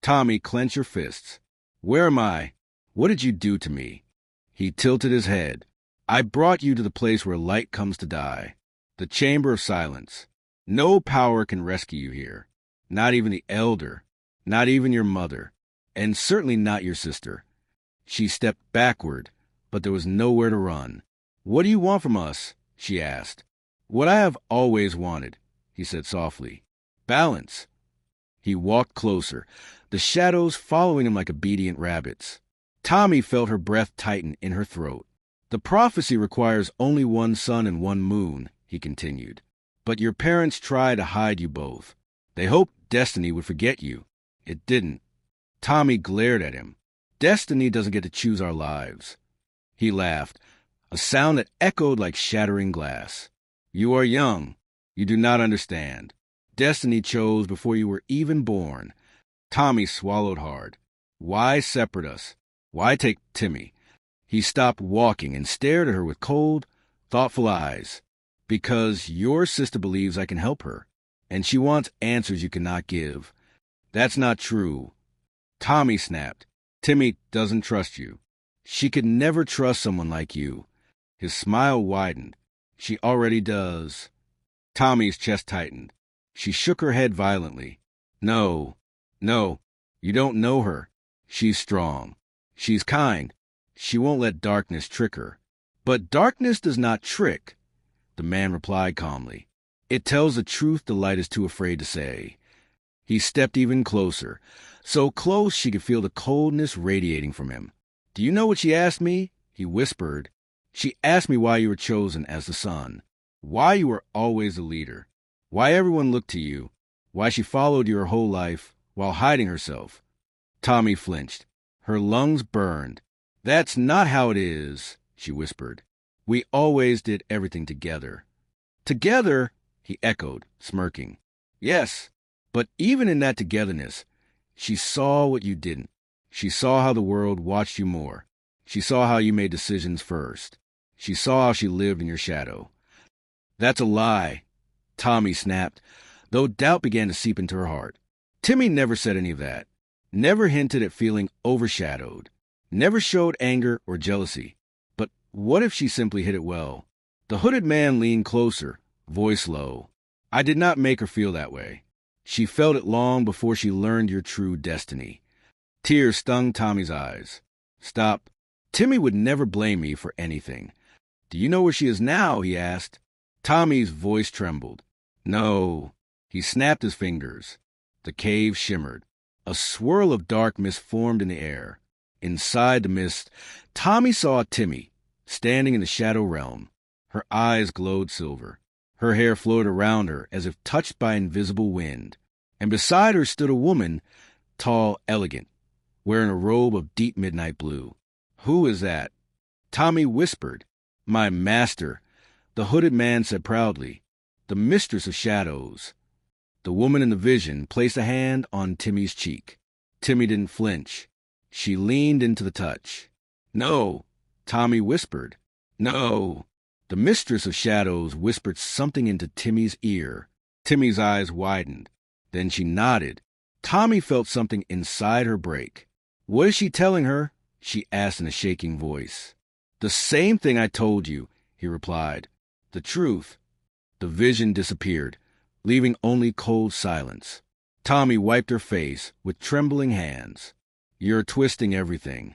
Tommy, clench your fists. Where am I? What did you do to me? He tilted his head. I brought you to the place where light comes to die. The chamber of silence. No power can rescue you here. Not even the elder. Not even your mother. And certainly not your sister. She stepped backward, but there was nowhere to run. What do you want from us? She asked. What I have always wanted, he said softly. Balance. He walked closer, the shadows following him like obedient rabbits. Tommy felt her breath tighten in her throat. The prophecy requires only one sun and one moon, he continued. But your parents tried to hide you both. They hoped destiny would forget you. It didn't. Tommy glared at him. Destiny doesn't get to choose our lives. He laughed, a sound that echoed like shattering glass. You are young. You do not understand. Destiny chose before you were even born. Tommy swallowed hard. Why separate us? Why take Timi? He stopped walking and stared at her with cold, thoughtful eyes. Because your sister believes I can help her, and she wants answers you cannot give. That's not true. Tommy snapped. Timi doesn't trust you. She could never trust someone like you. His smile widened. She already does. Tommy's chest tightened. She shook her head violently. No, you don't know her. She's strong. She's kind. She won't let darkness trick her. But darkness does not trick, the man replied calmly. It tells the truth the light is too afraid to say. He stepped even closer, so close she could feel the coldness radiating from him. Do you know what she asked me? He whispered. She asked me why you were chosen as the son. Why you were always the leader. Why everyone looked to you. Why she followed you her whole life while hiding herself. Tommy flinched. Her lungs burned. That's not how it is, she whispered. We always did everything together. Together? He echoed, smirking. Yes, but even in that togetherness, she saw what you didn't. She saw how the world watched you more. She saw how you made decisions first. She saw how she lived in your shadow. That's a lie, Tommy snapped, though doubt began to seep into her heart. Timi never said any of that. Never hinted at feeling overshadowed. Never showed anger or jealousy. But what if she simply hid it well? The hooded man leaned closer, voice low. I did not make her feel that way. She felt it long before she learned your true destiny. Tears stung Tommy's eyes. Stop. Timi would never blame me for anything. Do you know where she is now? He asked. Tommy's voice trembled. No. He snapped his fingers. The cave shimmered. A swirl of dark mist formed in the air. Inside the mist, Tommy saw Timi, standing in the shadow realm. Her eyes glowed silver. Her hair floated around her as if touched by invisible wind. And beside her stood a woman, tall, elegant, wearing a robe of deep midnight blue. Who is that? Tommy whispered. My master, the hooded man said proudly. The mistress of shadows. The woman in the vision placed a hand on Timi's cheek. Timi didn't flinch. She leaned into the touch. No, Tommy whispered. No. The mistress of shadows whispered something into Timi's ear. Timi's eyes widened. Then she nodded. Tommy felt something inside her break. What is she telling her? She asked in a shaking voice. The same thing I told you, he replied. The truth. The vision disappeared, leaving only cold silence. Tommy wiped her face with trembling hands. You're twisting everything.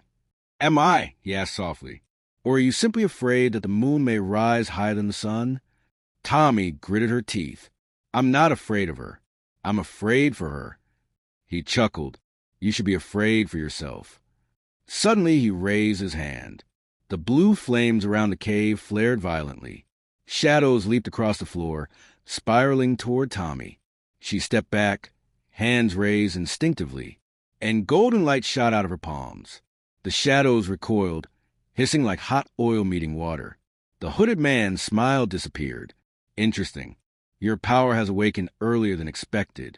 Am I? He asked softly. Or are you simply afraid that the moon may rise higher than the sun? Tommy gritted her teeth. I'm not afraid of her. I'm afraid for her. He chuckled. You should be afraid for yourself. Suddenly he raised his hand. The blue flames around the cave flared violently. Shadows leaped across the floor, spiraling toward Tommy. She stepped back, hands raised instinctively, and golden light shot out of her palms. The shadows recoiled, hissing like hot oil meeting water. The hooded man's smile disappeared. Interesting. Your power has awakened earlier than expected.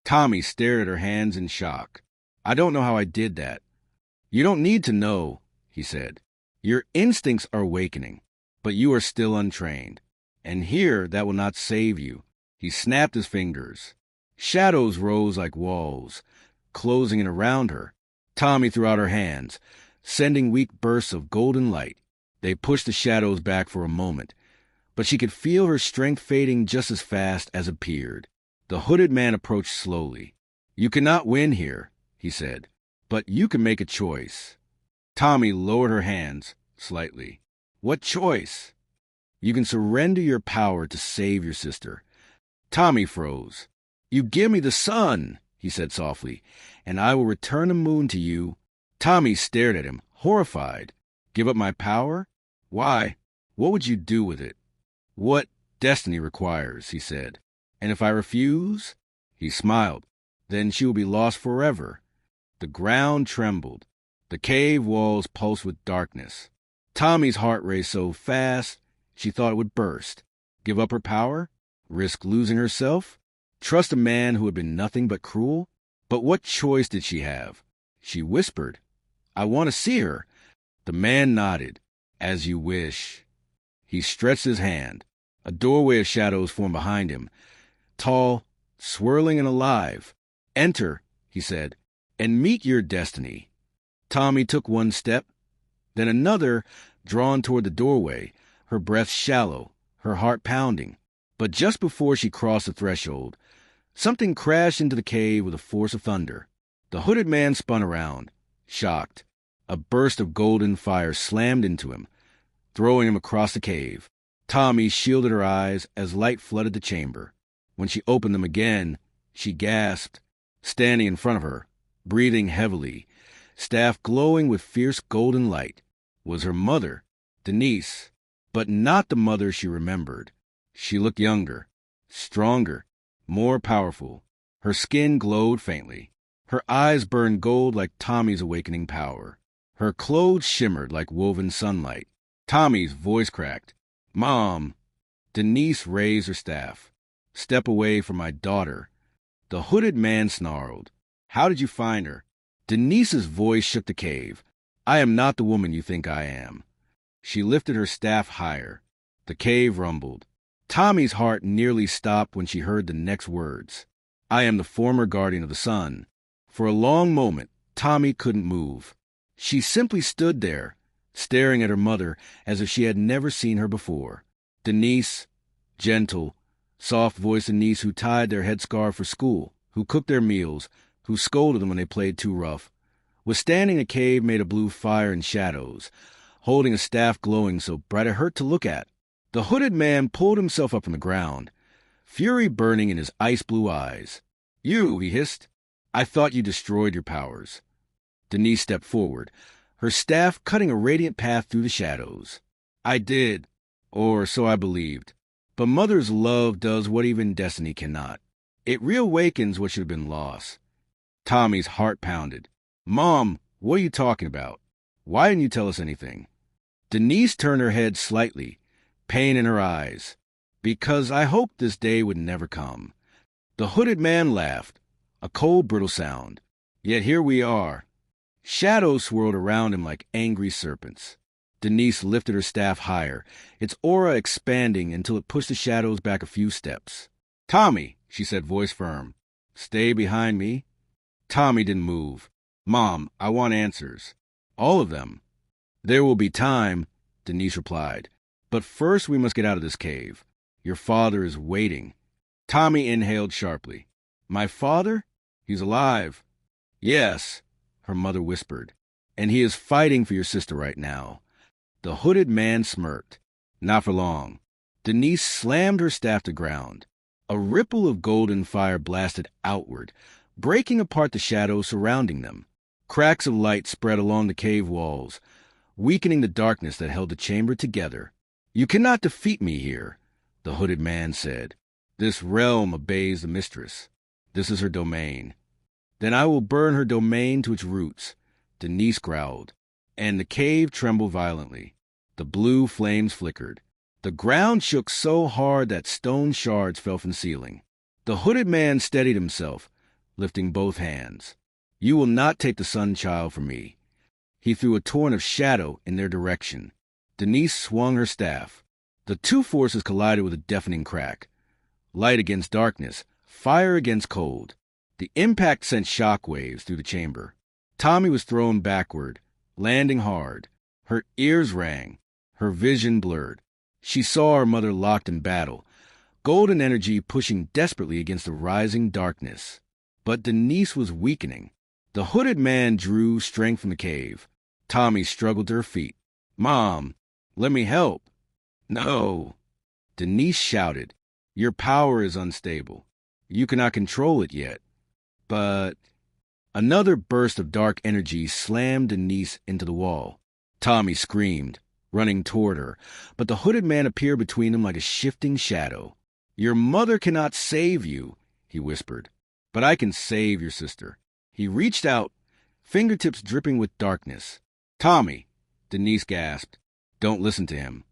Tommy stared at her hands in shock. I don't know how I did that. You don't need to know, he said. Your instincts are awakening, but you are still untrained. And here that will not save you. He snapped his fingers. Shadows rose like walls, closing in around her. Tommy threw out her hands, sending weak bursts of golden light. They pushed the shadows back for a moment, but she could feel her strength fading just as fast as it appeared. The hooded man approached slowly. "You cannot win here," he said, "but you can make a choice." Tommy lowered her hands slightly. "What choice?" "You can surrender your power to save your sister." Tommy froze. "You give me the sun," he said softly, "and I will return the moon to you." Tommy stared at him, horrified. "Give up my power? Why? What would you do with it?" "What destiny requires," he said. "And if I refuse?" He smiled. "Then she will be lost forever." The ground trembled. The cave walls pulsed with darkness. Tommy's heart raced so fast she thought it would burst. Give up her power? Risk losing herself? Trust a man who had been nothing but cruel? But what choice did she have? She whispered, "I want to see her." The man nodded. "As you wish." He stretched his hand. A doorway of shadows formed behind him, tall, swirling, and alive. "Enter," he said, "and meet your destiny." Tommy took one step, then another, drawn toward the doorway, her breath shallow, her heart pounding. But just before she crossed the threshold, something crashed into the cave with the force of thunder. The hooded man spun around, shocked. A burst of golden fire slammed into him, throwing him across the cave. Tommy shielded her eyes as light flooded the chamber. When she opened them again, she gasped. Standing in front of her, breathing heavily, staff glowing with fierce golden light, was her mother, Denise, but not the mother she remembered. She looked younger, stronger, more powerful. Her skin glowed faintly. Her eyes burned gold like Tommy's awakening power. Her clothes shimmered like woven sunlight. Tommy's voice cracked. "Mom!" Denise raised her staff. "Step away from my daughter." The hooded man snarled. "How did you find her?" Denise's voice shook the cave. "I am not the woman you think I am." She lifted her staff higher. The cave rumbled. Tommy's heart nearly stopped when she heard the next words. "I am the former guardian of the sun." For a long moment, Tommy couldn't move. She simply stood there, staring at her mother as if she had never seen her before. Denise, gentle, soft-voiced Denise who tied their headscarf for school, who cooked their meals, who scolded them when they played too rough, was standing in a cave made of blue fire and shadows, holding a staff glowing so bright it hurt to look at. The hooded man pulled himself up from the ground, fury burning in his ice-blue eyes. "You," he hissed. "I thought you destroyed your powers." Denise stepped forward, her staff cutting a radiant path through the shadows. "I did, or so I believed. But Mother's love does what even destiny cannot. It reawakens what should have been lost." Tommy's heart pounded. "Mom, what are you talking about? Why didn't you tell us anything?" Denise turned her head slightly, pain in her eyes. "Because I hoped this day would never come." The hooded man laughed, a cold, brittle sound. "Yet here we are." Shadows swirled around him like angry serpents. Denise lifted her staff higher, its aura expanding until it pushed the shadows back a few steps. "Tommy," she said, voice firm, "stay behind me." Tommy didn't move. "Mom, I want answers. All of them." "There will be time," Denise replied. "But first we must get out of this cave. Your father is waiting." Tommy inhaled sharply. "My father? He's alive." "Yes," her mother whispered. "And he is fighting for your sister right now." The hooded man smirked. "Not for long." Denise slammed her staff to ground. A ripple of golden fire blasted outward, breaking apart the shadows surrounding them. Cracks of light spread along the cave walls, weakening the darkness that held the chamber together. "You cannot defeat me here," the hooded man said. "This realm obeys the mistress. This is her domain." "Then I will burn her domain to its roots," Denise growled, and the cave trembled violently. The blue flames flickered. The ground shook so hard that stone shards fell from the ceiling. The hooded man steadied himself, lifting both hands. "You will not take the sun child from me." He threw a torrent of shadow in their direction. Denise swung her staff. The two forces collided with a deafening crack. Light against darkness, Fire against cold. The impact sent shockwaves through the chamber. Tommy was thrown backward, landing hard. Her ears rang, her vision blurred. She saw her mother locked in battle, golden energy pushing desperately against the rising darkness. But Denise was weakening. The hooded man drew strength from the cave. Tommy struggled to her feet. "Mom, let me help." "No." Denise shouted. "Your power is unstable. You cannot control it yet." But another burst of dark energy slammed Denise into the wall. Tommy screamed, running toward her, but the hooded man appeared between them like a shifting shadow. "Your mother cannot save you," he whispered. "But I can save your sister." He reached out, fingertips dripping with darkness. "Tommy," Denise gasped. "Don't listen to him."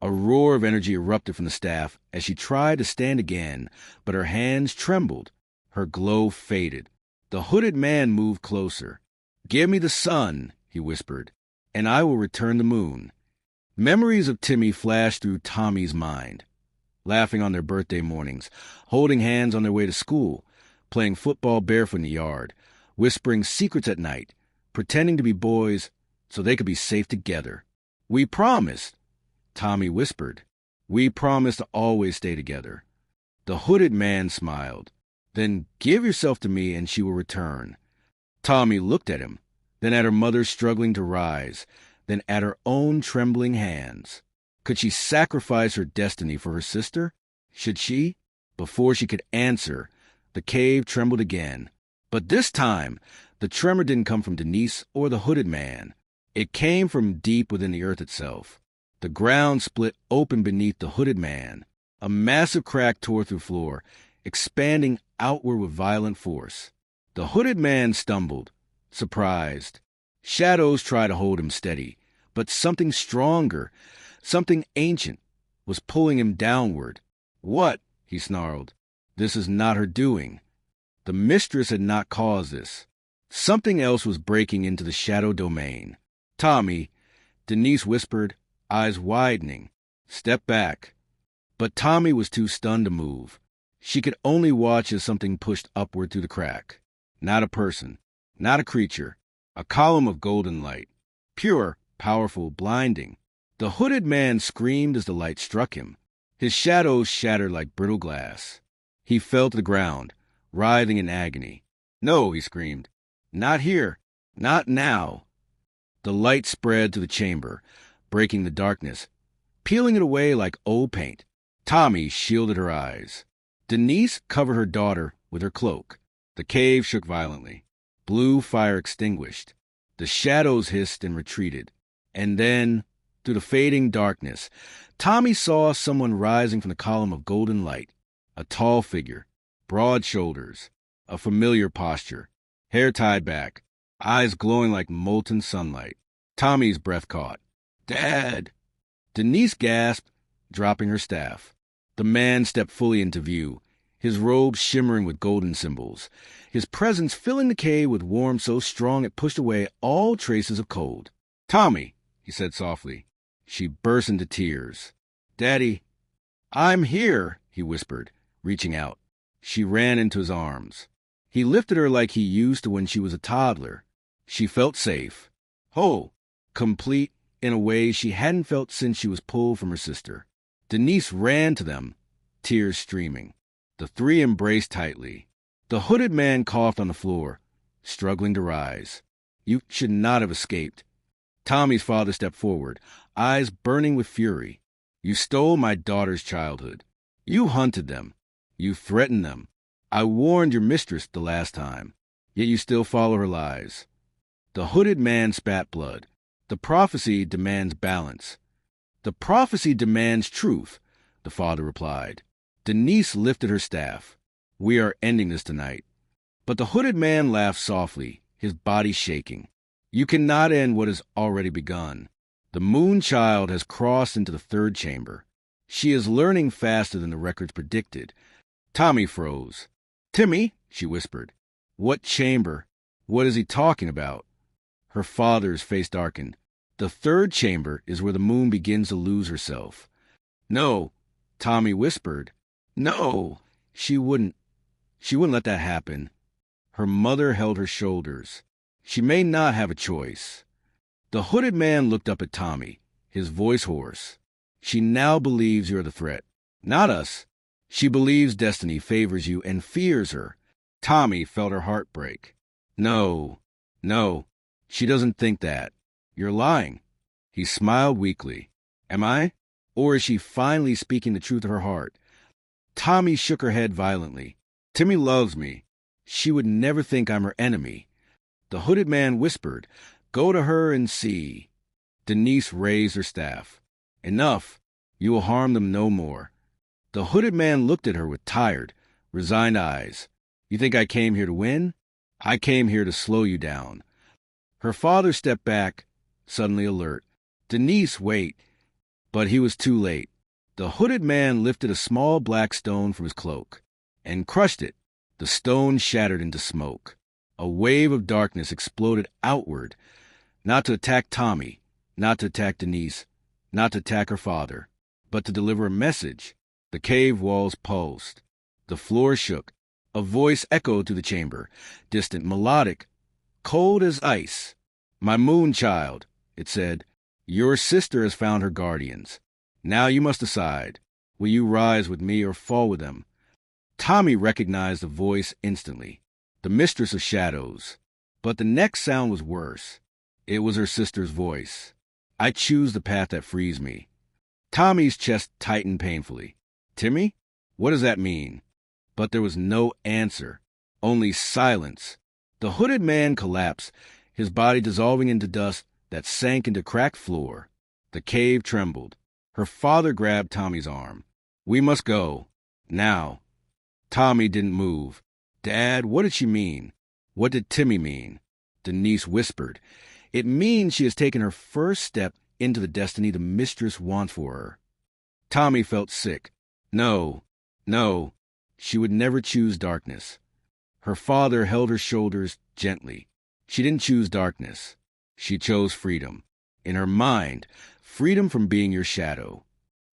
A roar of energy erupted from the staff as she tried to stand again, but her hands trembled. Her glow faded. The hooded man moved closer. "Give me the sun," he whispered, "and I will return the moon." Memories of Timi flashed through Tommy's mind. Laughing on their birthday mornings, holding hands on their way to school, playing football barefoot in the yard, whispering secrets at night, pretending to be boys so they could be safe together. "We promised," Tommy whispered. "We promised to always stay together." The hooded man smiled. "Then give yourself to me and she will return." Tommy looked at him, then at her mother struggling to rise, then at her own trembling hands. Could she sacrifice her destiny for her sister? Should she? Before she could answer, the cave trembled again. But this time, the tremor didn't come from Denise or the hooded man. It came from deep within the earth itself. The ground split open beneath the hooded man. A massive crack tore through the floor, expanding outward with violent force. The hooded man stumbled, surprised. Shadows tried to hold him steady, but something stronger, something ancient, was pulling him downward. "What?" he snarled. "This is not her doing." The mistress had not caused this. Something else was breaking into the shadow domain. "Tommy," Denise whispered, eyes widening. "Step back." But Tommy was too stunned to move. She could only watch as something pushed upward through the crack. Not a person, not a creature, a column of golden light. Pure, powerful, blinding. The hooded man screamed as the light struck him. His shadow shattered like brittle glass. He fell to the ground, writhing in agony. "No," he screamed. "Not here. Not now." The light spread to the chamber, breaking the darkness, peeling it away like old paint. Tommy shielded her eyes. Denise covered her daughter with her cloak. The cave shook violently. Blue fire extinguished. The shadows hissed and retreated. And then, through the fading darkness, Tommy saw someone rising from the column of golden light. A tall figure, broad shoulders, a familiar posture, hair tied back, eyes glowing like molten sunlight. Tommy's breath caught. "Dad!" Denise gasped, dropping her staff. The man stepped fully into view, his robe shimmering with golden symbols, his presence filling the cave with warmth so strong it pushed away all traces of cold. "Tommy," he said softly. She burst into tears. "Daddy." "I'm here," he whispered, reaching out. She ran into his arms. He lifted her like he used to when she was a toddler. She felt safe, whole, complete in a way she hadn't felt since she was pulled from her sister. Denise ran to them, tears streaming. The three embraced tightly. The hooded man coughed on the floor, struggling to rise. "You should not have escaped." Tommy's father stepped forward, eyes burning with fury. "You stole my daughter's childhood. You hunted them. You threatened them. I warned your mistress the last time, yet you still follow her lies." The hooded man spat blood. "The prophecy demands balance." "The prophecy demands truth," the father replied. Denise lifted her staff. "We are ending this tonight." But the hooded man laughed softly, his body shaking. "You cannot end what has already begun. The moon child has crossed into the third chamber. She is learning faster than the records predicted." Tommy froze. "Timi," she whispered. "What chamber? What is he talking about?" Her father's face darkened. "The third chamber is where the moon begins to lose herself." "No," Tommy whispered. "No." She wouldn't. She wouldn't let that happen. Her mother held her shoulders. She may not have a choice. The hooded man looked up at Tommy, his voice hoarse. She now believes you're the threat. Not us. She believes destiny favors you and fears her. Tommy felt her heart break. No, she doesn't think that. You're lying. He smiled weakly. Am I? Or is she finally speaking the truth of her heart? Tommy shook her head violently. Timi loves me. She would never think I'm her enemy. The hooded man whispered, Go to her and see. Denise raised her staff. Enough. You will harm them no more. The hooded man looked at her with tired, resigned eyes. You think I came here to win? I came here to slow you down. Her father stepped back, suddenly alert. Denise, wait. But he was too late. The hooded man lifted a small black stone from his cloak and crushed it. The stone shattered into smoke. A wave of darkness exploded outward, not to attack Tommy, not to attack Denise, not to attack her father, but to deliver a message. The cave walls pulsed. The floor shook. A voice echoed through the chamber, distant, melodic, cold as ice. My moon child, it said, your sister has found her guardians. Now you must decide. Will you rise with me or fall with them? Tommy recognized the voice instantly, the mistress of shadows. But the next sound was worse. It was her sister's voice. I choose the path that frees me. Tommy's chest tightened painfully. Timi? What does that mean? But there was no answer, only silence. The hooded man collapsed, his body dissolving into dust that sank into cracked floor. The cave trembled. Her father grabbed Tommy's arm. We must go. Now. Tommy didn't move. Dad, what did she mean? What did Timi mean? Denise whispered. It means she has taken her first step into the destiny the mistress wants for her. Tommy felt sick. No. She would never choose darkness. Her father held her shoulders gently. She didn't choose darkness. She chose freedom. In her mind, freedom from being your shadow.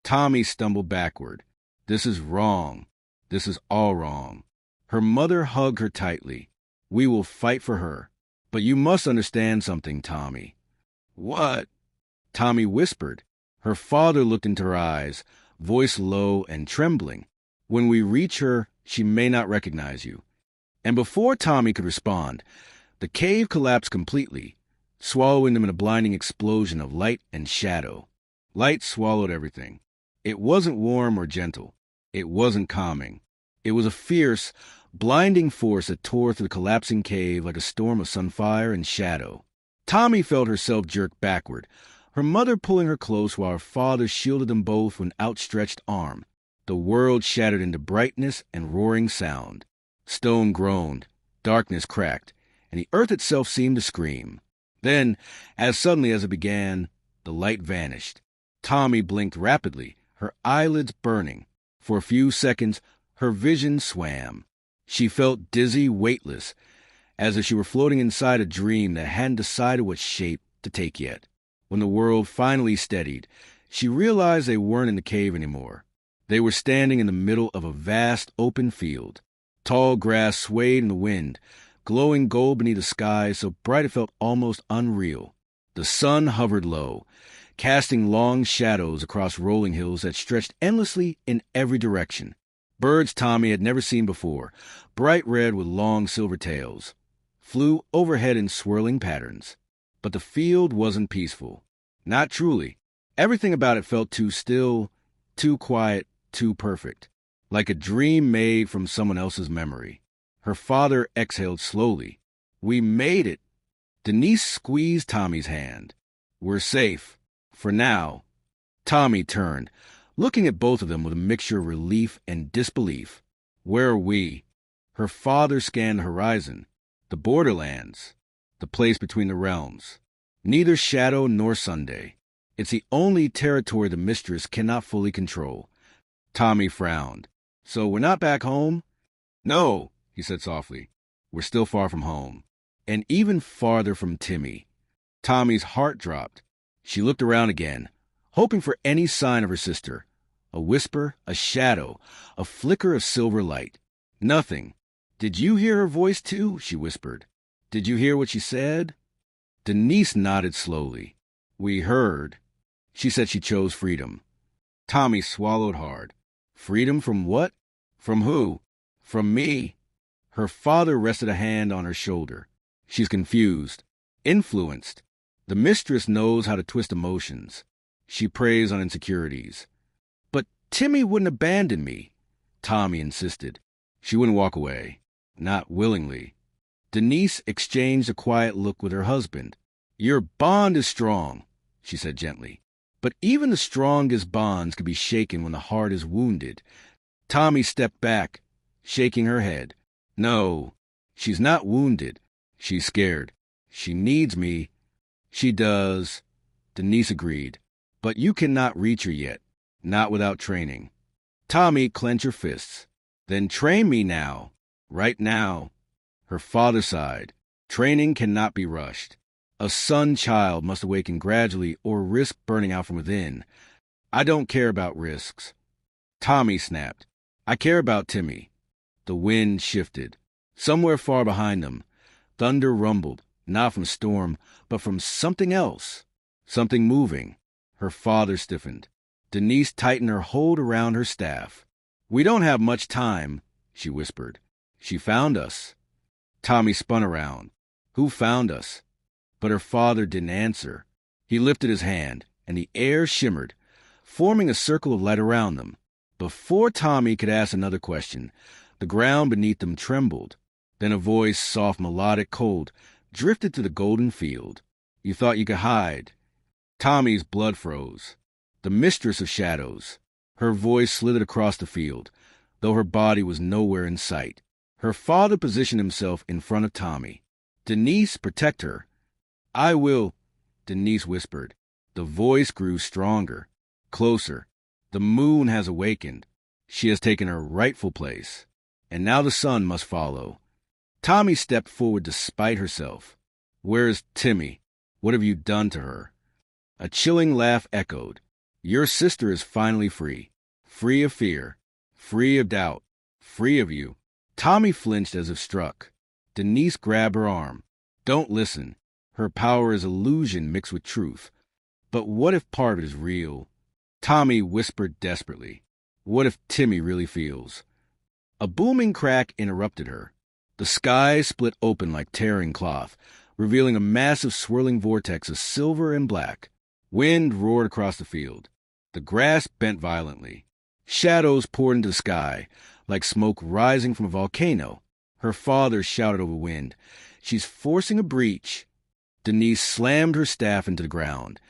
Tommy stumbled backward. This is wrong. This is all wrong. Her mother hugged her tightly. We will fight for her. But you must understand something, Tommy. What? Tommy whispered. Her father looked into her eyes, voice low and trembling. When we reach her, she may not recognize you. And before Tommy could respond, the cave collapsed completely, swallowing them in a blinding explosion of light and shadow. Light swallowed everything. It wasn't warm or gentle. It wasn't calming. It was a fierce, blinding force that tore through the collapsing cave like a storm of sunfire and shadow. Tommy felt herself jerk backward, her mother pulling her close while her father shielded them both with an outstretched arm. The world shattered into brightness and roaring sound. Stone groaned, darkness cracked, and the earth itself seemed to scream. Then, as suddenly as it began, the light vanished. Tommy blinked rapidly, her eyelids burning. For a few seconds, her vision swam. She felt dizzy, weightless, as if she were floating inside a dream that hadn't decided what shape to take yet. When the world finally steadied, she realized they weren't in the cave anymore. They were standing in the middle of a vast open field. Tall grass swayed in the wind, glowing gold beneath the sky so bright it felt almost unreal. The sun hovered low, casting long shadows across rolling hills that stretched endlessly in every direction. Birds Tommy had never seen before, bright red with long silver tails, flew overhead in swirling patterns. But the field wasn't peaceful. Not truly. Everything about it felt too still, too quiet, too perfect. Like a dream made from someone else's memory. Her father exhaled slowly. We made it. Denise squeezed Tommy's hand. We're safe. For now. Tommy turned, looking at both of them with a mixture of relief and disbelief. Where are we? Her father scanned the horizon. The borderlands. The place between the realms. Neither shadow nor Sunday. It's the only territory the mistress cannot fully control. Tommy frowned. So we're not back home? No, he said softly. We're still far from home. And even farther from Timi. Tommy's heart dropped. She looked around again, hoping for any sign of her sister. A whisper, a shadow, a flicker of silver light. Nothing. Did you hear her voice too? She whispered. Did you hear what she said? Denise nodded slowly. We heard. She said she chose freedom. Tommy swallowed hard. Freedom from what? From who? From me. Her father rested a hand on her shoulder. She's confused. Influenced. The mistress knows how to twist emotions. She preys on insecurities. But Timi wouldn't abandon me, Tommy insisted. She wouldn't walk away. Not willingly. Denise exchanged a quiet look with her husband. Your bond is strong, she said gently. But even the strongest bonds can be shaken when the heart is wounded. Tommy stepped back, shaking her head. No, she's not wounded. She's scared. She needs me. She does, Denise agreed. But you cannot reach her yet, not without training. Tommy clenched her fists. Then train me now, right now. Her father sighed. Training cannot be rushed. A son-child must awaken gradually or risk burning out from within. I don't care about risks. Tommy snapped. I care about Timi. The wind shifted. Somewhere far behind them, thunder rumbled, not from storm, but from something else. Something moving. Her father stiffened. Denise tightened her hold around her staff. We don't have much time, she whispered. She found us. Tommy spun around. Who found us? But her father didn't answer. He lifted his hand, and the air shimmered, forming a circle of light around them. Before Tommy could ask another question, the ground beneath them trembled. Then a voice, soft, melodic, cold, drifted through the golden field. You thought you could hide. Tommy's blood froze. The mistress of shadows. Her voice slithered across the field, though her body was nowhere in sight. Her father positioned himself in front of Tommy. Denise, protect her. I will, Denise whispered. The voice grew stronger, closer. The moon has awakened. She has taken her rightful place. And now the sun must follow. Tommy stepped forward despite herself. Where is Timi? What have you done to her? A chilling laugh echoed. Your sister is finally free. Free of fear. Free of doubt. Free of you. Tommy flinched as if struck. Denise grabbed her arm. Don't listen. Her power is illusion mixed with truth. But what if part of it is real? Tommy whispered desperately. What if Timi really feels? A booming crack interrupted her. The sky split open like tearing cloth, revealing a massive swirling vortex of silver and black. Wind roared across the field. The grass bent violently. Shadows poured into the sky, like smoke rising from a volcano. Her father shouted over wind. She's forcing a breach. Denise slammed her staff into the ground,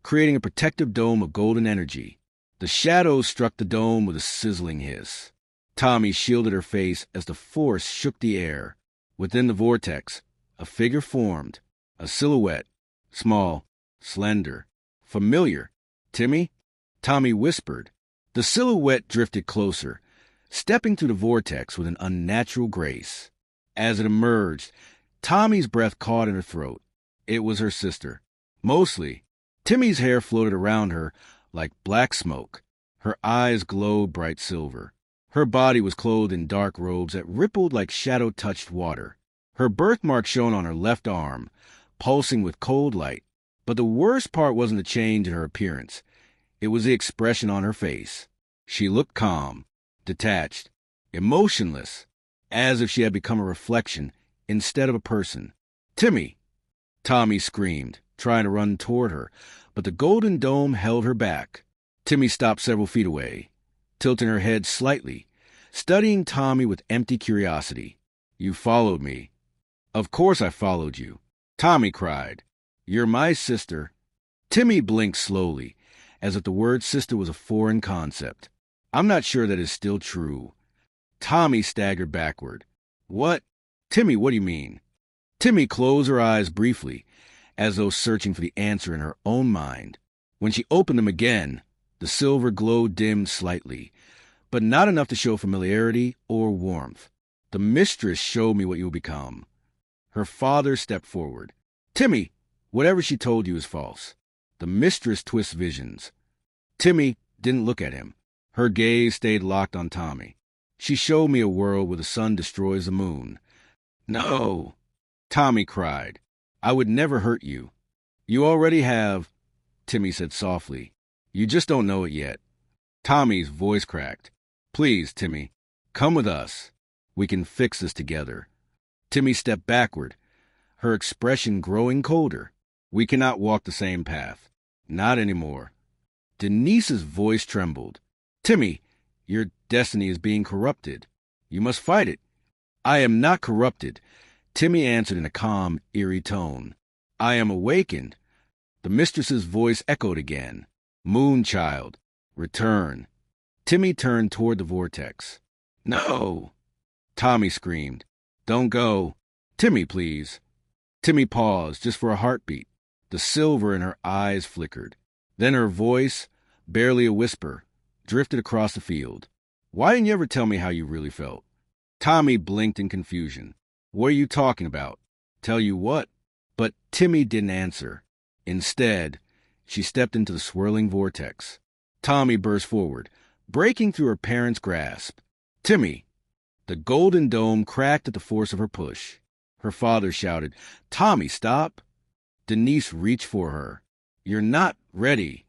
creating a protective dome of golden energy. The shadows struck the dome with a sizzling hiss. Tommy shielded her face as the force shook the air. Within the vortex, a figure formed, a silhouette, small, slender, familiar. Timi? Tommy whispered. The silhouette drifted closer, stepping through the vortex with an unnatural grace. As it emerged, Tommy's breath caught in her throat. It was her sister. Mostly. Timi's hair floated around her like black smoke. Her eyes glowed bright silver. Her body was clothed in dark robes that rippled like shadow-touched water. Her birthmark shone on her left arm, pulsing with cold light. But the worst part wasn't the change in her appearance. It was the expression on her face. She looked calm, detached, emotionless, as if she had become a reflection instead of a person. Timi! Tommy screamed, trying to run toward her, but the golden dome held her back. Timi stopped several feet away, tilting her head slightly, studying Tommy with empty curiosity. You followed me. Of course I followed you. Tommy cried. You're my sister. Timi blinked slowly, as if the word sister was a foreign concept. I'm not sure that is still true. Tommy staggered backward. What? Timi, what do you mean? Timi closed her eyes briefly, as though searching for the answer in her own mind. When she opened them again, the silver glow dimmed slightly, but not enough to show familiarity or warmth. The mistress showed me what you'll become. Her father stepped forward. Timi, whatever she told you is false. The mistress twists visions. Timi didn't look at him. Her gaze stayed locked on Tommy. She showed me a world where the sun destroys the moon. No, Tommy cried. I would never hurt you. You already have, Timi said softly. You just don't know it yet. Tommy's voice cracked. Please, Timi, come with us. We can fix this together. Timi stepped backward, her expression growing colder. We cannot walk the same path. Not anymore. Denise's voice trembled. Timi, your destiny is being corrupted. You must fight it. I am not corrupted, Timi answered in a calm, eerie tone. I am awakened. The mistress's voice echoed again. Moonchild, return. Timi turned toward the vortex. No! Tommy screamed. Don't go. Timi, please. Timi paused, just for a heartbeat. The silver in her eyes flickered. Then her voice, barely a whisper, drifted across the field. Why didn't you ever tell me how you really felt? Tommy blinked in confusion. What are you talking about? Tell you what? But Timi didn't answer. Instead, she stepped into the swirling vortex. Tommy burst forward, breaking through her parents' grasp. Timi! The golden dome cracked at the force of her push. Her father shouted, Tommy, stop! Denise reached for her. You're not ready.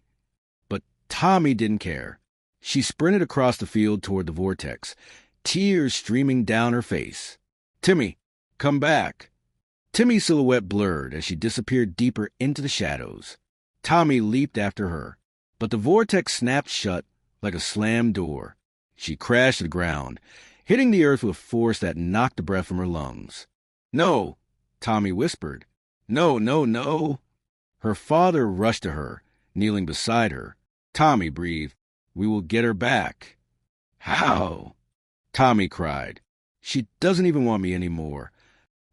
But Tommy didn't care. She sprinted across the field toward the vortex, tears streaming down her face. Timi, come back. Timi's silhouette blurred as she disappeared deeper into the shadows. Tommy leaped after her, but the vortex snapped shut like a slammed door. She crashed to the ground, hitting the earth with a force that knocked the breath from her lungs. No, Tommy whispered. No, no, no. Her father rushed to her, kneeling beside her. Tommy breathed. We will get her back. How? Tommy cried. She doesn't even want me anymore.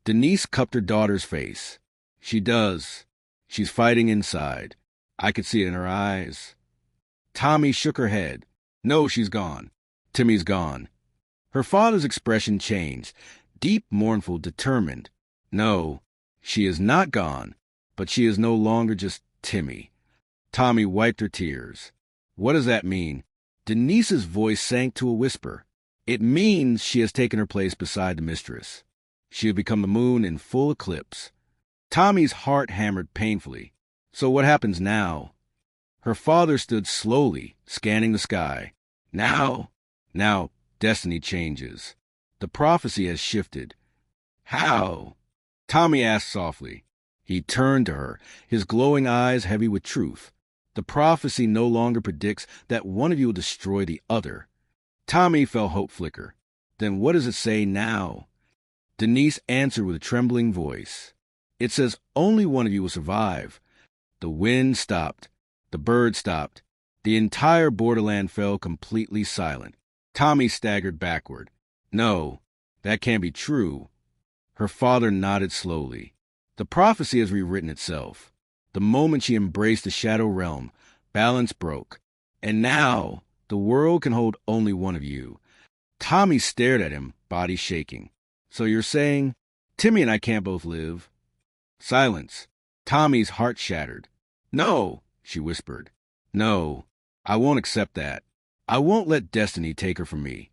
Denise cupped her daughter's face. She does. She's fighting inside. I could see it in her eyes. Tommy shook her head. No, she's gone. Timi's gone. Her father's expression changed, deep, mournful, determined. No, she is not gone, but she is no longer just Timi. Tommy wiped her tears. What does that mean? Denise's voice sank to a whisper. It means she has taken her place beside the mistress. She has become the moon in full eclipse. Tommy's heart hammered painfully. So what happens now? Her father stood slowly, scanning the sky. Now, destiny changes. The prophecy has shifted. How? Tommy asked softly. He turned to her, his glowing eyes heavy with truth. The prophecy no longer predicts that one of you will destroy the other. Tommy felt hope flicker. Then what does it say now? Denise answered with a trembling voice. It says only one of you will survive. The wind stopped. The bird stopped. The entire borderland fell completely silent. Tommy staggered backward. No, that can't be true. Her father nodded slowly. The prophecy has rewritten itself. The moment she embraced the shadow realm, balance broke. And now, the world can hold only one of you. Tommy stared at him, body shaking. So you're saying, Timi and I can't both live? Silence. Tommy's heart shattered. No, she whispered. No, I won't accept that. I won't let destiny take her from me.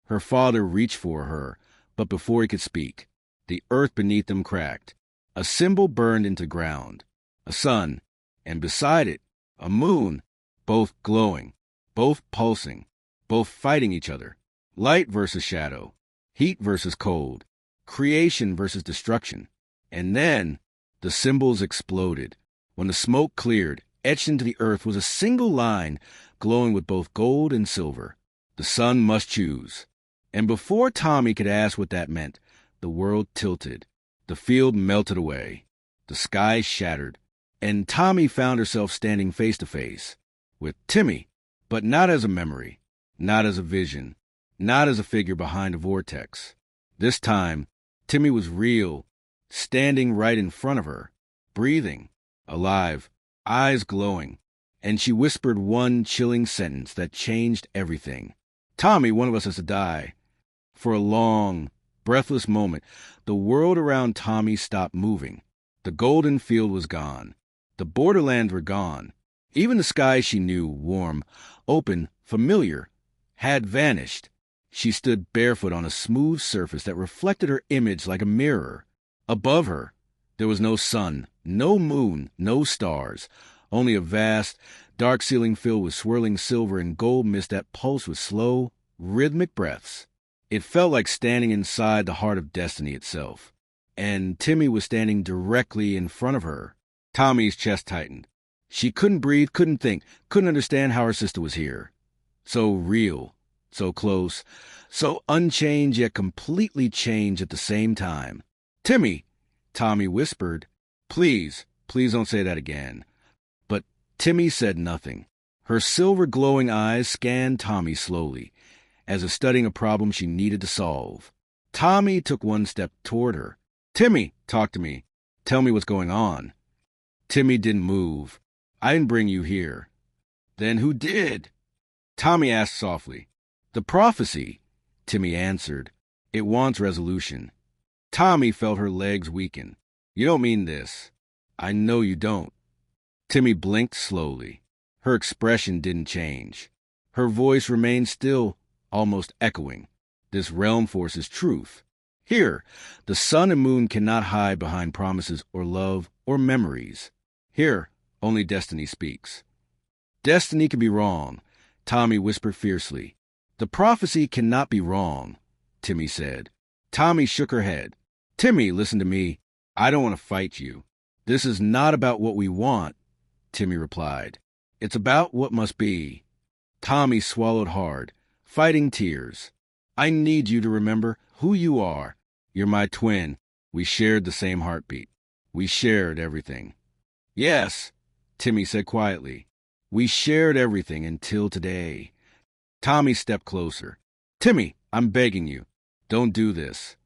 Her father reached for her, but before he could speak, the earth beneath them cracked. A symbol burned into ground. A sun, and beside it, a moon, both glowing, both pulsing, both fighting each other. Light versus shadow, heat versus cold, creation versus destruction. And then the symbols exploded. When the smoke cleared, etched into the earth was a single line glowing with both gold and silver. The sun must choose. And before Tommy could ask what that meant, the world tilted. The field melted away. The sky shattered. And Tommy found herself standing face to face with Timi, but not as a memory, not as a vision, not as a figure behind a vortex. This time, Timi was real, standing right in front of her, breathing, alive, eyes glowing, and she whispered one chilling sentence that changed everything. Tommy, one of us has to die. For a long, breathless moment, the world around Tommy stopped moving. The golden field was gone. The borderlands were gone. Even the sky she knew, warm, open, familiar, had vanished. She stood barefoot on a smooth surface that reflected her image like a mirror. Above her, there was no sun, no moon, no stars, only a vast, dark ceiling filled with swirling silver and gold mist that pulsed with slow, rhythmic breaths. It felt like standing inside the heart of destiny itself. And Timi was standing directly in front of her. Tommy's chest tightened. She couldn't breathe, couldn't think, couldn't understand how her sister was here. So real, so close, so unchanged yet completely changed at the same time. "Timi," Tommy whispered. Please don't say that again." But Timi said nothing. Her silver glowing eyes scanned Tommy slowly, as if studying a problem she needed to solve. Tommy took one step toward her. "Timi, talk to me. Tell me what's going on." Timi didn't move. "I didn't bring you here." "Then who did?" Tommy asked softly. "The prophecy," Timi answered. "It wants resolution." Tommy felt her legs weaken. "You don't mean this." "I know you don't." Timi blinked slowly. Her expression didn't change. Her voice remained still, almost echoing. "This realm forces truth. Here, the sun and moon cannot hide behind promises or love or memories. Here, only destiny speaks." "Destiny can be wrong," Tommy whispered fiercely. "The prophecy cannot be wrong," Timi said. Tommy shook her head. "Timi, listen to me. I don't want to fight you. This is not about what we want," Timi replied. "It's about what must be." Tommy swallowed hard, fighting tears. "I need you to remember who you are. You're my twin. We shared the same heartbeat. We shared everything." "Yes," Timi said quietly. "We shared everything until today." Tommy stepped closer. "Timi, I'm begging you. Don't do this."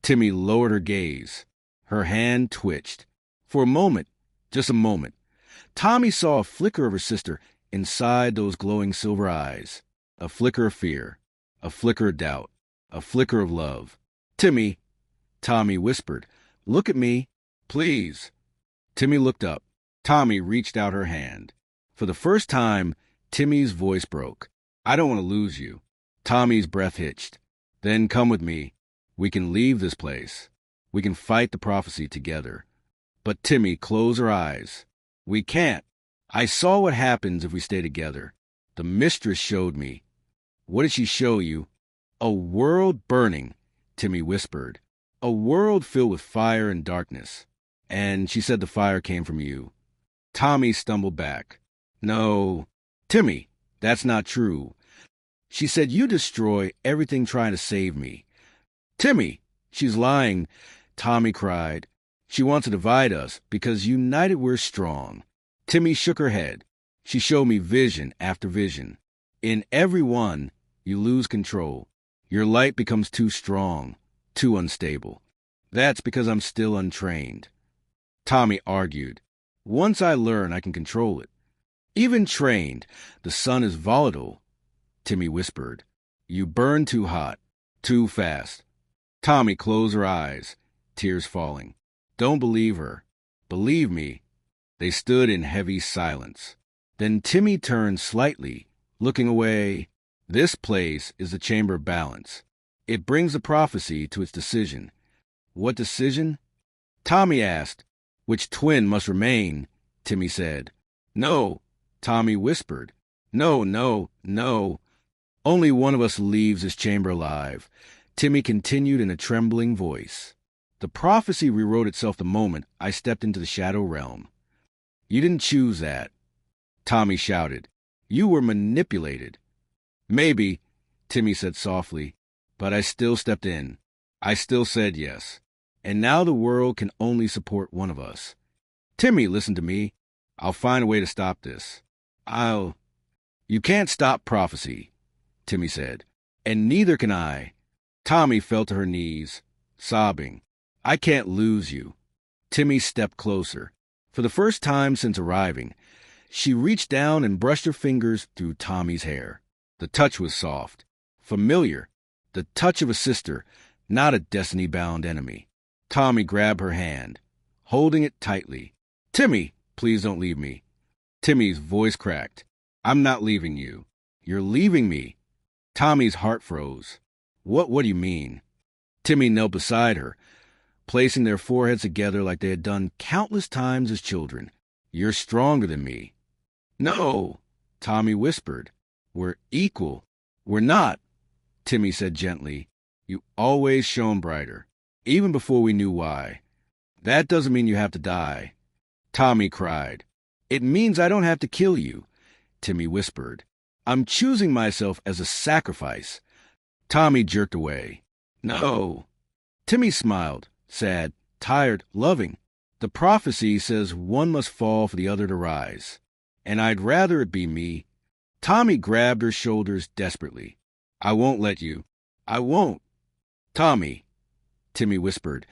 Timi lowered her gaze. Her hand twitched. For a moment, just a moment, Tommy saw a flicker of her sister inside those glowing silver eyes. A flicker of fear, a flicker of doubt, a flicker of love. "Timi," Tommy whispered, "look at me, please." Timi looked up. Tommy reached out her hand. For the first time, Timi's voice broke. "I don't want to lose you." Tommy's breath hitched. "Then come with me. We can leave this place. We can fight the prophecy together." But Timi closed her eyes. "We can't. I saw what happens if we stay together. The mistress showed me." "What did she show you?" "A world burning," Timi whispered. "A world filled with fire and darkness. And she said the fire came from you." Tommy stumbled back. "No, Timi, that's not true. She said you destroy everything trying to save me." "Timi, she's lying," Tommy cried. "She wants to divide us because united we're strong." Timi shook her head. She showed me vision after vision. "In every one, you lose control. Your light becomes too strong, too unstable. That's because I'm still untrained." Tommy argued. "Once I learn, I can control it." "Even trained, the sun is volatile," Timi whispered. "You burn too hot, too fast." Tommy closed her eyes, tears falling. "Don't believe her. Believe me." They stood in heavy silence. Then Timi turned slightly, looking away. "This place is the chamber of balance. It brings the prophecy to its decision." "What decision?" Tommy asked. "Which twin must remain?" Timi said. "No," Tommy whispered. "No, no, no. Only one of us leaves this chamber alive," Timi continued in a trembling voice. "The prophecy rewrote itself the moment I stepped into the shadow realm." "You didn't choose that," Tommy shouted. "You were manipulated." "Maybe," Timi said softly, "but I still stepped in. I still said yes. And now the world can only support one of us. Timi, listen to me. I'll find a way to stop this. You can't stop prophecy," Timi said. "And neither can I." Tommy fell to her knees, sobbing. "I can't lose you." Timi stepped closer. For the first time since arriving, she reached down and brushed her fingers through Tommy's hair. The touch was soft, familiar, the touch of a sister, not a destiny-bound enemy. Tommy grabbed her hand, holding it tightly. "Timi, please don't leave me." Timi's voice cracked. "I'm not leaving you. You're leaving me." Tommy's heart froze. What do you mean? Timi knelt beside her, placing their foreheads together like they had done countless times as children. You're stronger than me. No, Tommy whispered. We're equal. We're not, Timi said gently. You always shone brighter, even before we knew why. That doesn't mean you have to die. Tommy cried. It means I don't have to kill you, Timi whispered. I'm choosing myself as a sacrifice. Tommy jerked away. No. Timi smiled, sad, tired, loving. The prophecy says one must fall for the other to rise. And I'd rather it be me. Tommy grabbed her shoulders desperately. I won't let you. I won't. Tommy, Timi whispered,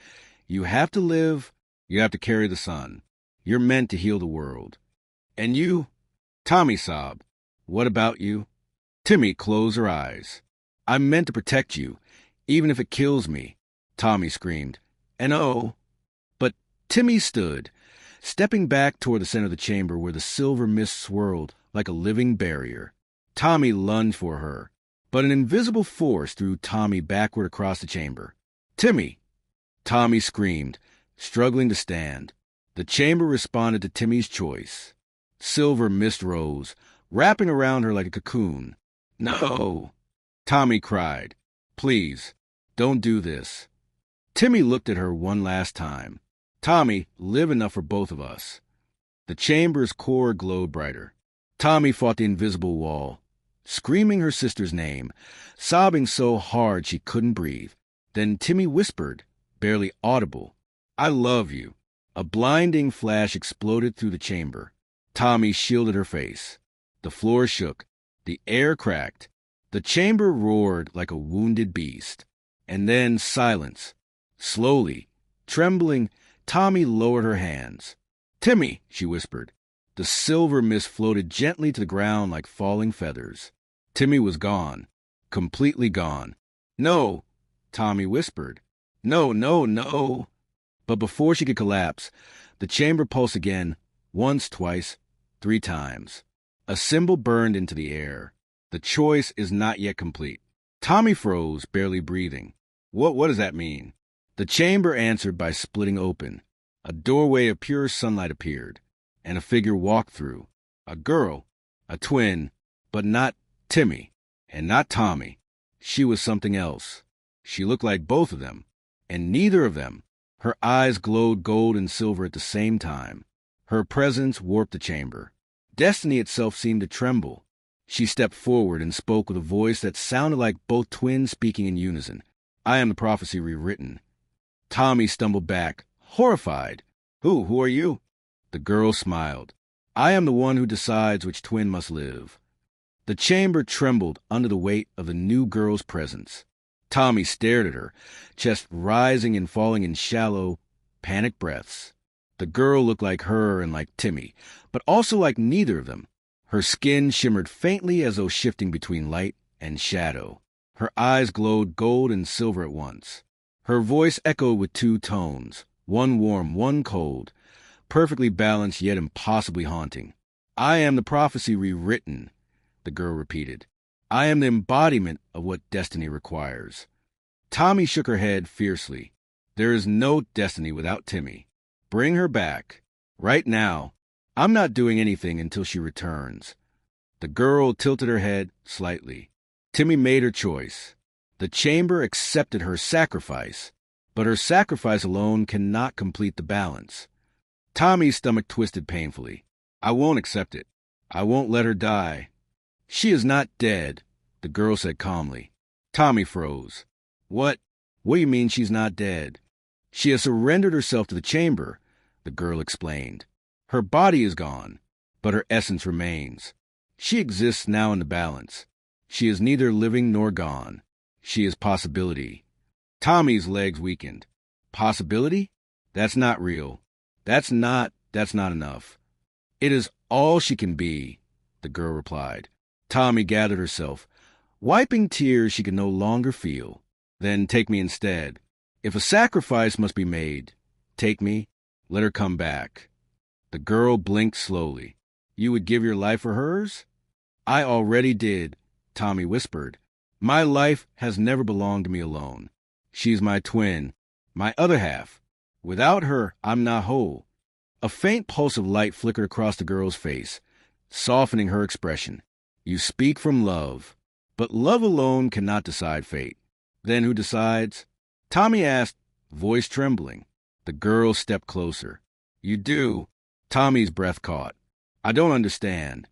you have to live. You have to carry the sun. You're meant to heal the world. And you? Tommy sobbed. What about you? Timi closed her eyes. I'm meant to protect you, even if it kills me, Tommy screamed. And oh. But Timi stood, stepping back toward the center of the chamber where the silver mist swirled like a living barrier. Tommy lunged for her, but an invisible force threw Tommy backward across the chamber. Timi! Tommy screamed, struggling to stand. The chamber responded to Timi's choice. Silver mist rose, wrapping around her like a cocoon. No! Tommy cried. Please, don't do this. Timi looked at her one last time. Tommy, live enough for both of us. The chamber's core glowed brighter. Tommy fought the invisible wall, screaming her sister's name, sobbing so hard she couldn't breathe. Then Timi whispered, barely audible, I love you. A blinding flash exploded through the chamber. Tommy shielded her face. The floor shook. The air cracked. The chamber roared like a wounded beast. And then silence. Slowly, trembling, Tommy lowered her hands. Timi, she whispered. The silver mist floated gently to the ground like falling feathers. Timi was gone. Completely gone. No, Tommy whispered. No, no, no. But before she could collapse, the chamber pulsed again, once, twice, 3 times. A symbol burned into the air. The choice is not yet complete. Tommy froze, barely breathing. What does that mean? The chamber answered by splitting open. A doorway of pure sunlight appeared, and a figure walked through. A girl, a twin, but not Timi, and not Tommy. She was something else. She looked like both of them, and neither of them. Her eyes glowed gold and silver at the same time. Her presence warped the chamber. Destiny itself seemed to tremble. She stepped forward and spoke with a voice that sounded like both twins speaking in unison. I am the prophecy rewritten. Tommy stumbled back, horrified. Who are you? The girl smiled. I am the one who decides which twin must live. The chamber trembled under the weight of the new girl's presence. Tommy stared at her, chest rising and falling in shallow, panicked breaths. The girl looked like her and like Timi, but also like neither of them. Her skin shimmered faintly as though shifting between light and shadow. Her eyes glowed gold and silver at once. Her voice echoed with 2 tones, one warm, one cold, perfectly balanced yet impossibly haunting. I am the prophecy rewritten, the girl repeated. I am the embodiment of what destiny requires. Tommy shook her head fiercely. There is no destiny without Timi. Bring her back. Right now. I'm not doing anything until she returns. The girl tilted her head slightly. Timi made her choice. The chamber accepted her sacrifice, but her sacrifice alone cannot complete the balance. Tommy's stomach twisted painfully. I won't accept it. I won't let her die. She is not dead, the girl said calmly. Tommy froze. What do you mean she's not dead? She has surrendered herself to the chamber, the girl explained. Her body is gone, but her essence remains. She exists now in the balance. She is neither living nor gone. She is possibility. Tommy's legs weakened. Possibility? That's not real. That's not enough. It is all she can be, the girl replied. Tommy gathered herself, wiping tears she could no longer feel. Then take me instead. If a sacrifice must be made, take me. Let her come back. The girl blinked slowly. You would give your life for hers? I already did, Tommy whispered. My life has never belonged to me alone. She's my twin, my other half. Without her, I'm not whole. A faint pulse of light flickered across the girl's face, softening her expression. You speak from love, but love alone cannot decide fate. Then who decides? Tommy asked, voice trembling. The girl stepped closer. You do. Tommy's breath caught. I don't understand.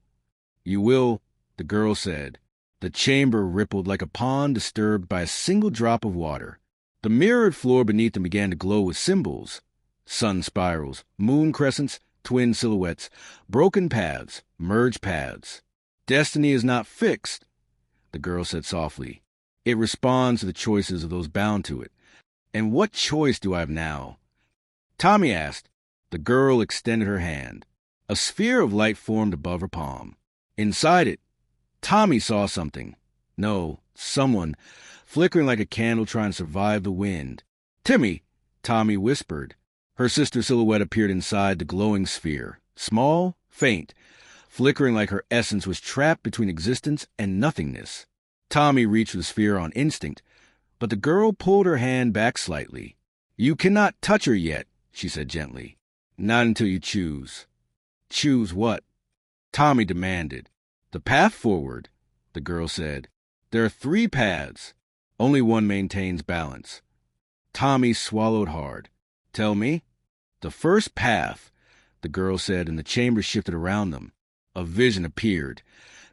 You will, the girl said. The chamber rippled like a pond disturbed by a single drop of water. The mirrored floor beneath them began to glow with symbols. Sun spirals, moon crescents, twin silhouettes, broken paths, merged paths. Destiny is not fixed, the girl said softly. It responds to the choices of those bound to it. And what choice do I have now? Tommy asked. The girl extended her hand. A sphere of light formed above her palm. Inside it, Tommy saw something. No, someone, flickering like a candle trying to survive the wind. Timi, Tommy whispered. Her sister's silhouette appeared inside the glowing sphere, small, faint, flickering like her essence was trapped between existence and nothingness. Tommy reached for the sphere on instinct, but the girl pulled her hand back slightly. You cannot touch her yet, she said gently. Not until you choose. Choose what? Tommy demanded. The path forward, the girl said. There are 3 paths. Only one maintains balance. Tommy swallowed hard. Tell me. The first path, the girl said, and the chamber shifted around them. A vision appeared.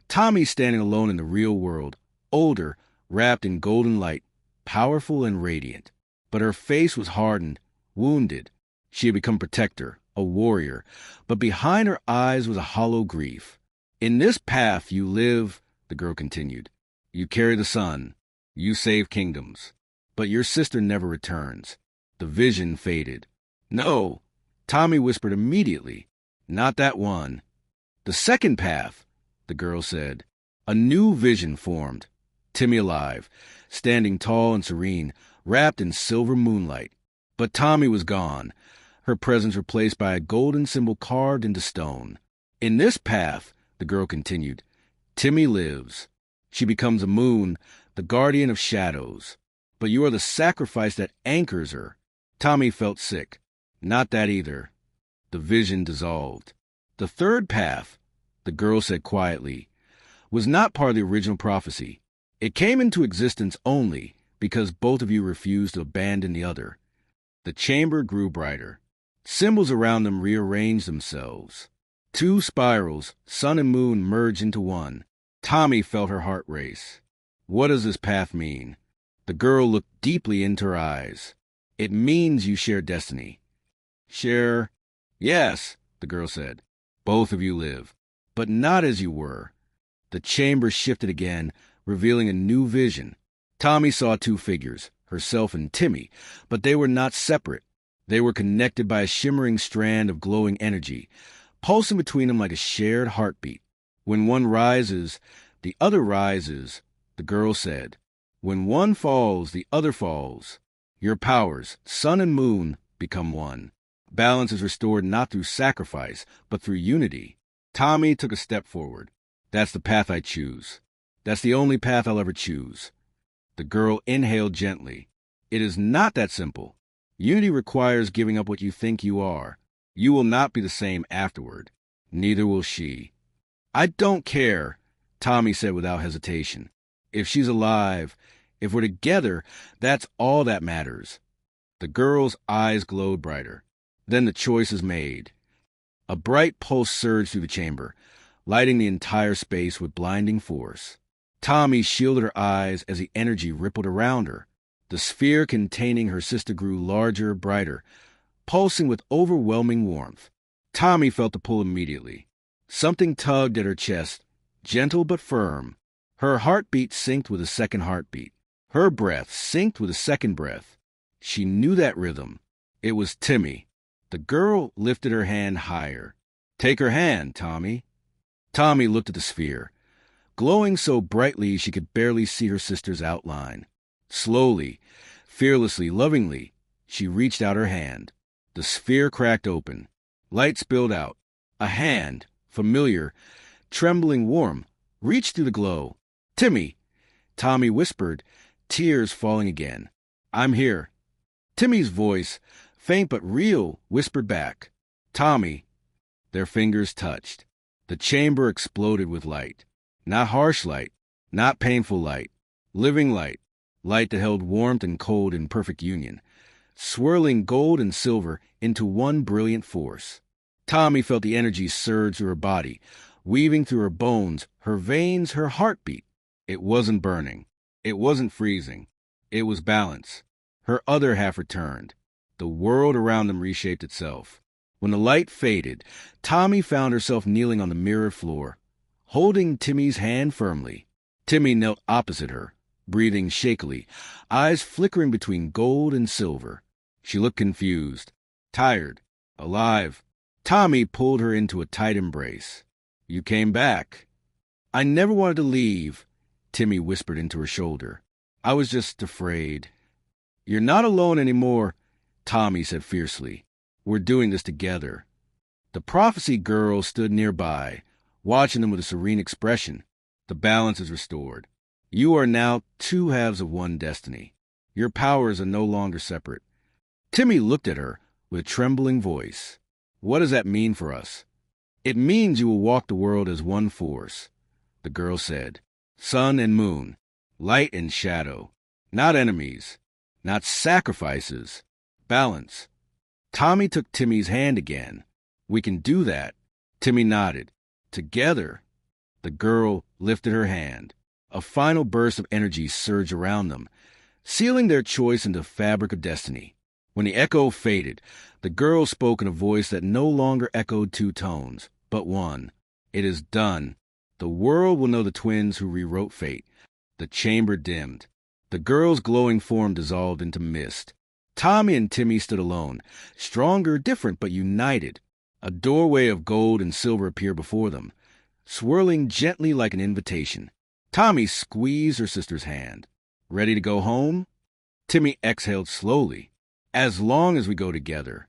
Tommy standing alone in the real world, older, wrapped in golden light, powerful and radiant. But her face was hardened, wounded. She had become protector, a warrior, but behind her eyes was a hollow grief. In this path you live, the girl continued. You carry the sun. You save kingdoms. But your sister never returns. The vision faded. No, Tommy whispered immediately. Not that one. The second path, the girl said. A new vision formed. Timi alive, standing tall and serene, wrapped in silver moonlight. But Tommy was gone, her presence replaced by a golden symbol carved into stone. In this path, the girl continued, Timi lives. She becomes a moon, the guardian of shadows. But you are the sacrifice that anchors her. Tommy felt sick. Not that either. The vision dissolved. The third path, the girl said quietly, was not part of the original prophecy. It came into existence only because both of you refused to abandon the other. The chamber grew brighter. Symbols around them rearranged themselves. 2 spirals, sun and moon, merged into one. Tommy felt her heart race. What does this path mean? The girl looked deeply into her eyes. It means you share destiny. Share? Yes, the girl said. Both of you live, but not as you were. The chamber shifted again, revealing a new vision. Tommy saw 2 figures, herself and Timi, but they were not separate. They were connected by a shimmering strand of glowing energy, pulsing between them like a shared heartbeat. When one rises, the other rises, the girl said. When one falls, the other falls. Your powers, sun and moon, become one. Balance is restored not through sacrifice, but through unity. Tommy took a step forward. That's the path I choose. That's the only path I'll ever choose. The girl inhaled gently. It is not that simple. Unity requires giving up what you think you are. You will not be the same afterward. Neither will she. I don't care, Tommy said without hesitation. If she's alive, if we're together, that's all that matters. The girl's eyes glowed brighter. Then the choice is made. A bright pulse surged through the chamber, lighting the entire space with blinding force. Tommy shielded her eyes as the energy rippled around her. The sphere containing her sister grew larger, brighter, pulsing with overwhelming warmth. Tommy felt the pull immediately. Something tugged at her chest, gentle but firm. Her heartbeat synced with a second heartbeat. Her breath synced with a second breath. She knew that rhythm. It was Timi. The girl lifted her hand higher. Take her hand, Tommy. Tommy looked at the sphere, glowing so brightly she could barely see her sister's outline. Slowly, fearlessly, lovingly, she reached out her hand. The sphere cracked open. Light spilled out. A hand, familiar, trembling warm, reached through the glow. Timi! Tommy whispered, tears falling again. I'm here. Timmy's voice, faint but real, whispered back. Tommy. Their fingers touched. The chamber exploded with light. Not harsh light, not painful light, living light, light that held warmth and cold in perfect union, swirling gold and silver into one brilliant force. Tommy felt the energy surge through her body, weaving through her bones, her veins, her heartbeat. It wasn't burning. It wasn't freezing. It was balance. Her other half returned. The world around them reshaped itself. When the light faded, Tommy found herself kneeling on the mirrored floor, holding Timmy's hand firmly. Timmy knelt opposite her, breathing shakily, eyes flickering between gold and silver. She looked confused, tired, alive. Tommy pulled her into a tight embrace. You came back. I never wanted to leave, Timmy whispered into her shoulder. I was just afraid. You're not alone anymore, Tommy said fiercely. We're doing this together. The prophecy girl stood nearby, watching them with a serene expression. The balance is restored. You are now two halves of one destiny. Your powers are no longer separate. Timmy looked at her with a trembling voice. What does that mean for us? It means you will walk the world as one force, the girl said. Sun and moon, light and shadow. Not enemies, not sacrifices. Balance. Tommy took Timmy's hand again. We can do that. Timmy nodded. Together. The girl lifted her hand. A final burst of energy surged around them, sealing their choice in the fabric of destiny. When the echo faded, the girl spoke in a voice that no longer echoed two tones, but one. It is done. The world will know the twins who rewrote fate. The chamber dimmed. The girl's glowing form dissolved into mist. Tommy and Timmy stood alone, stronger, different, but united. A doorway of gold and silver appeared before them, swirling gently like an invitation. Tommy squeezed her sister's hand. Ready to go home? Timmy exhaled slowly. As long as we go together.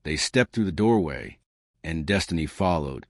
They stepped through the doorway, and destiny followed.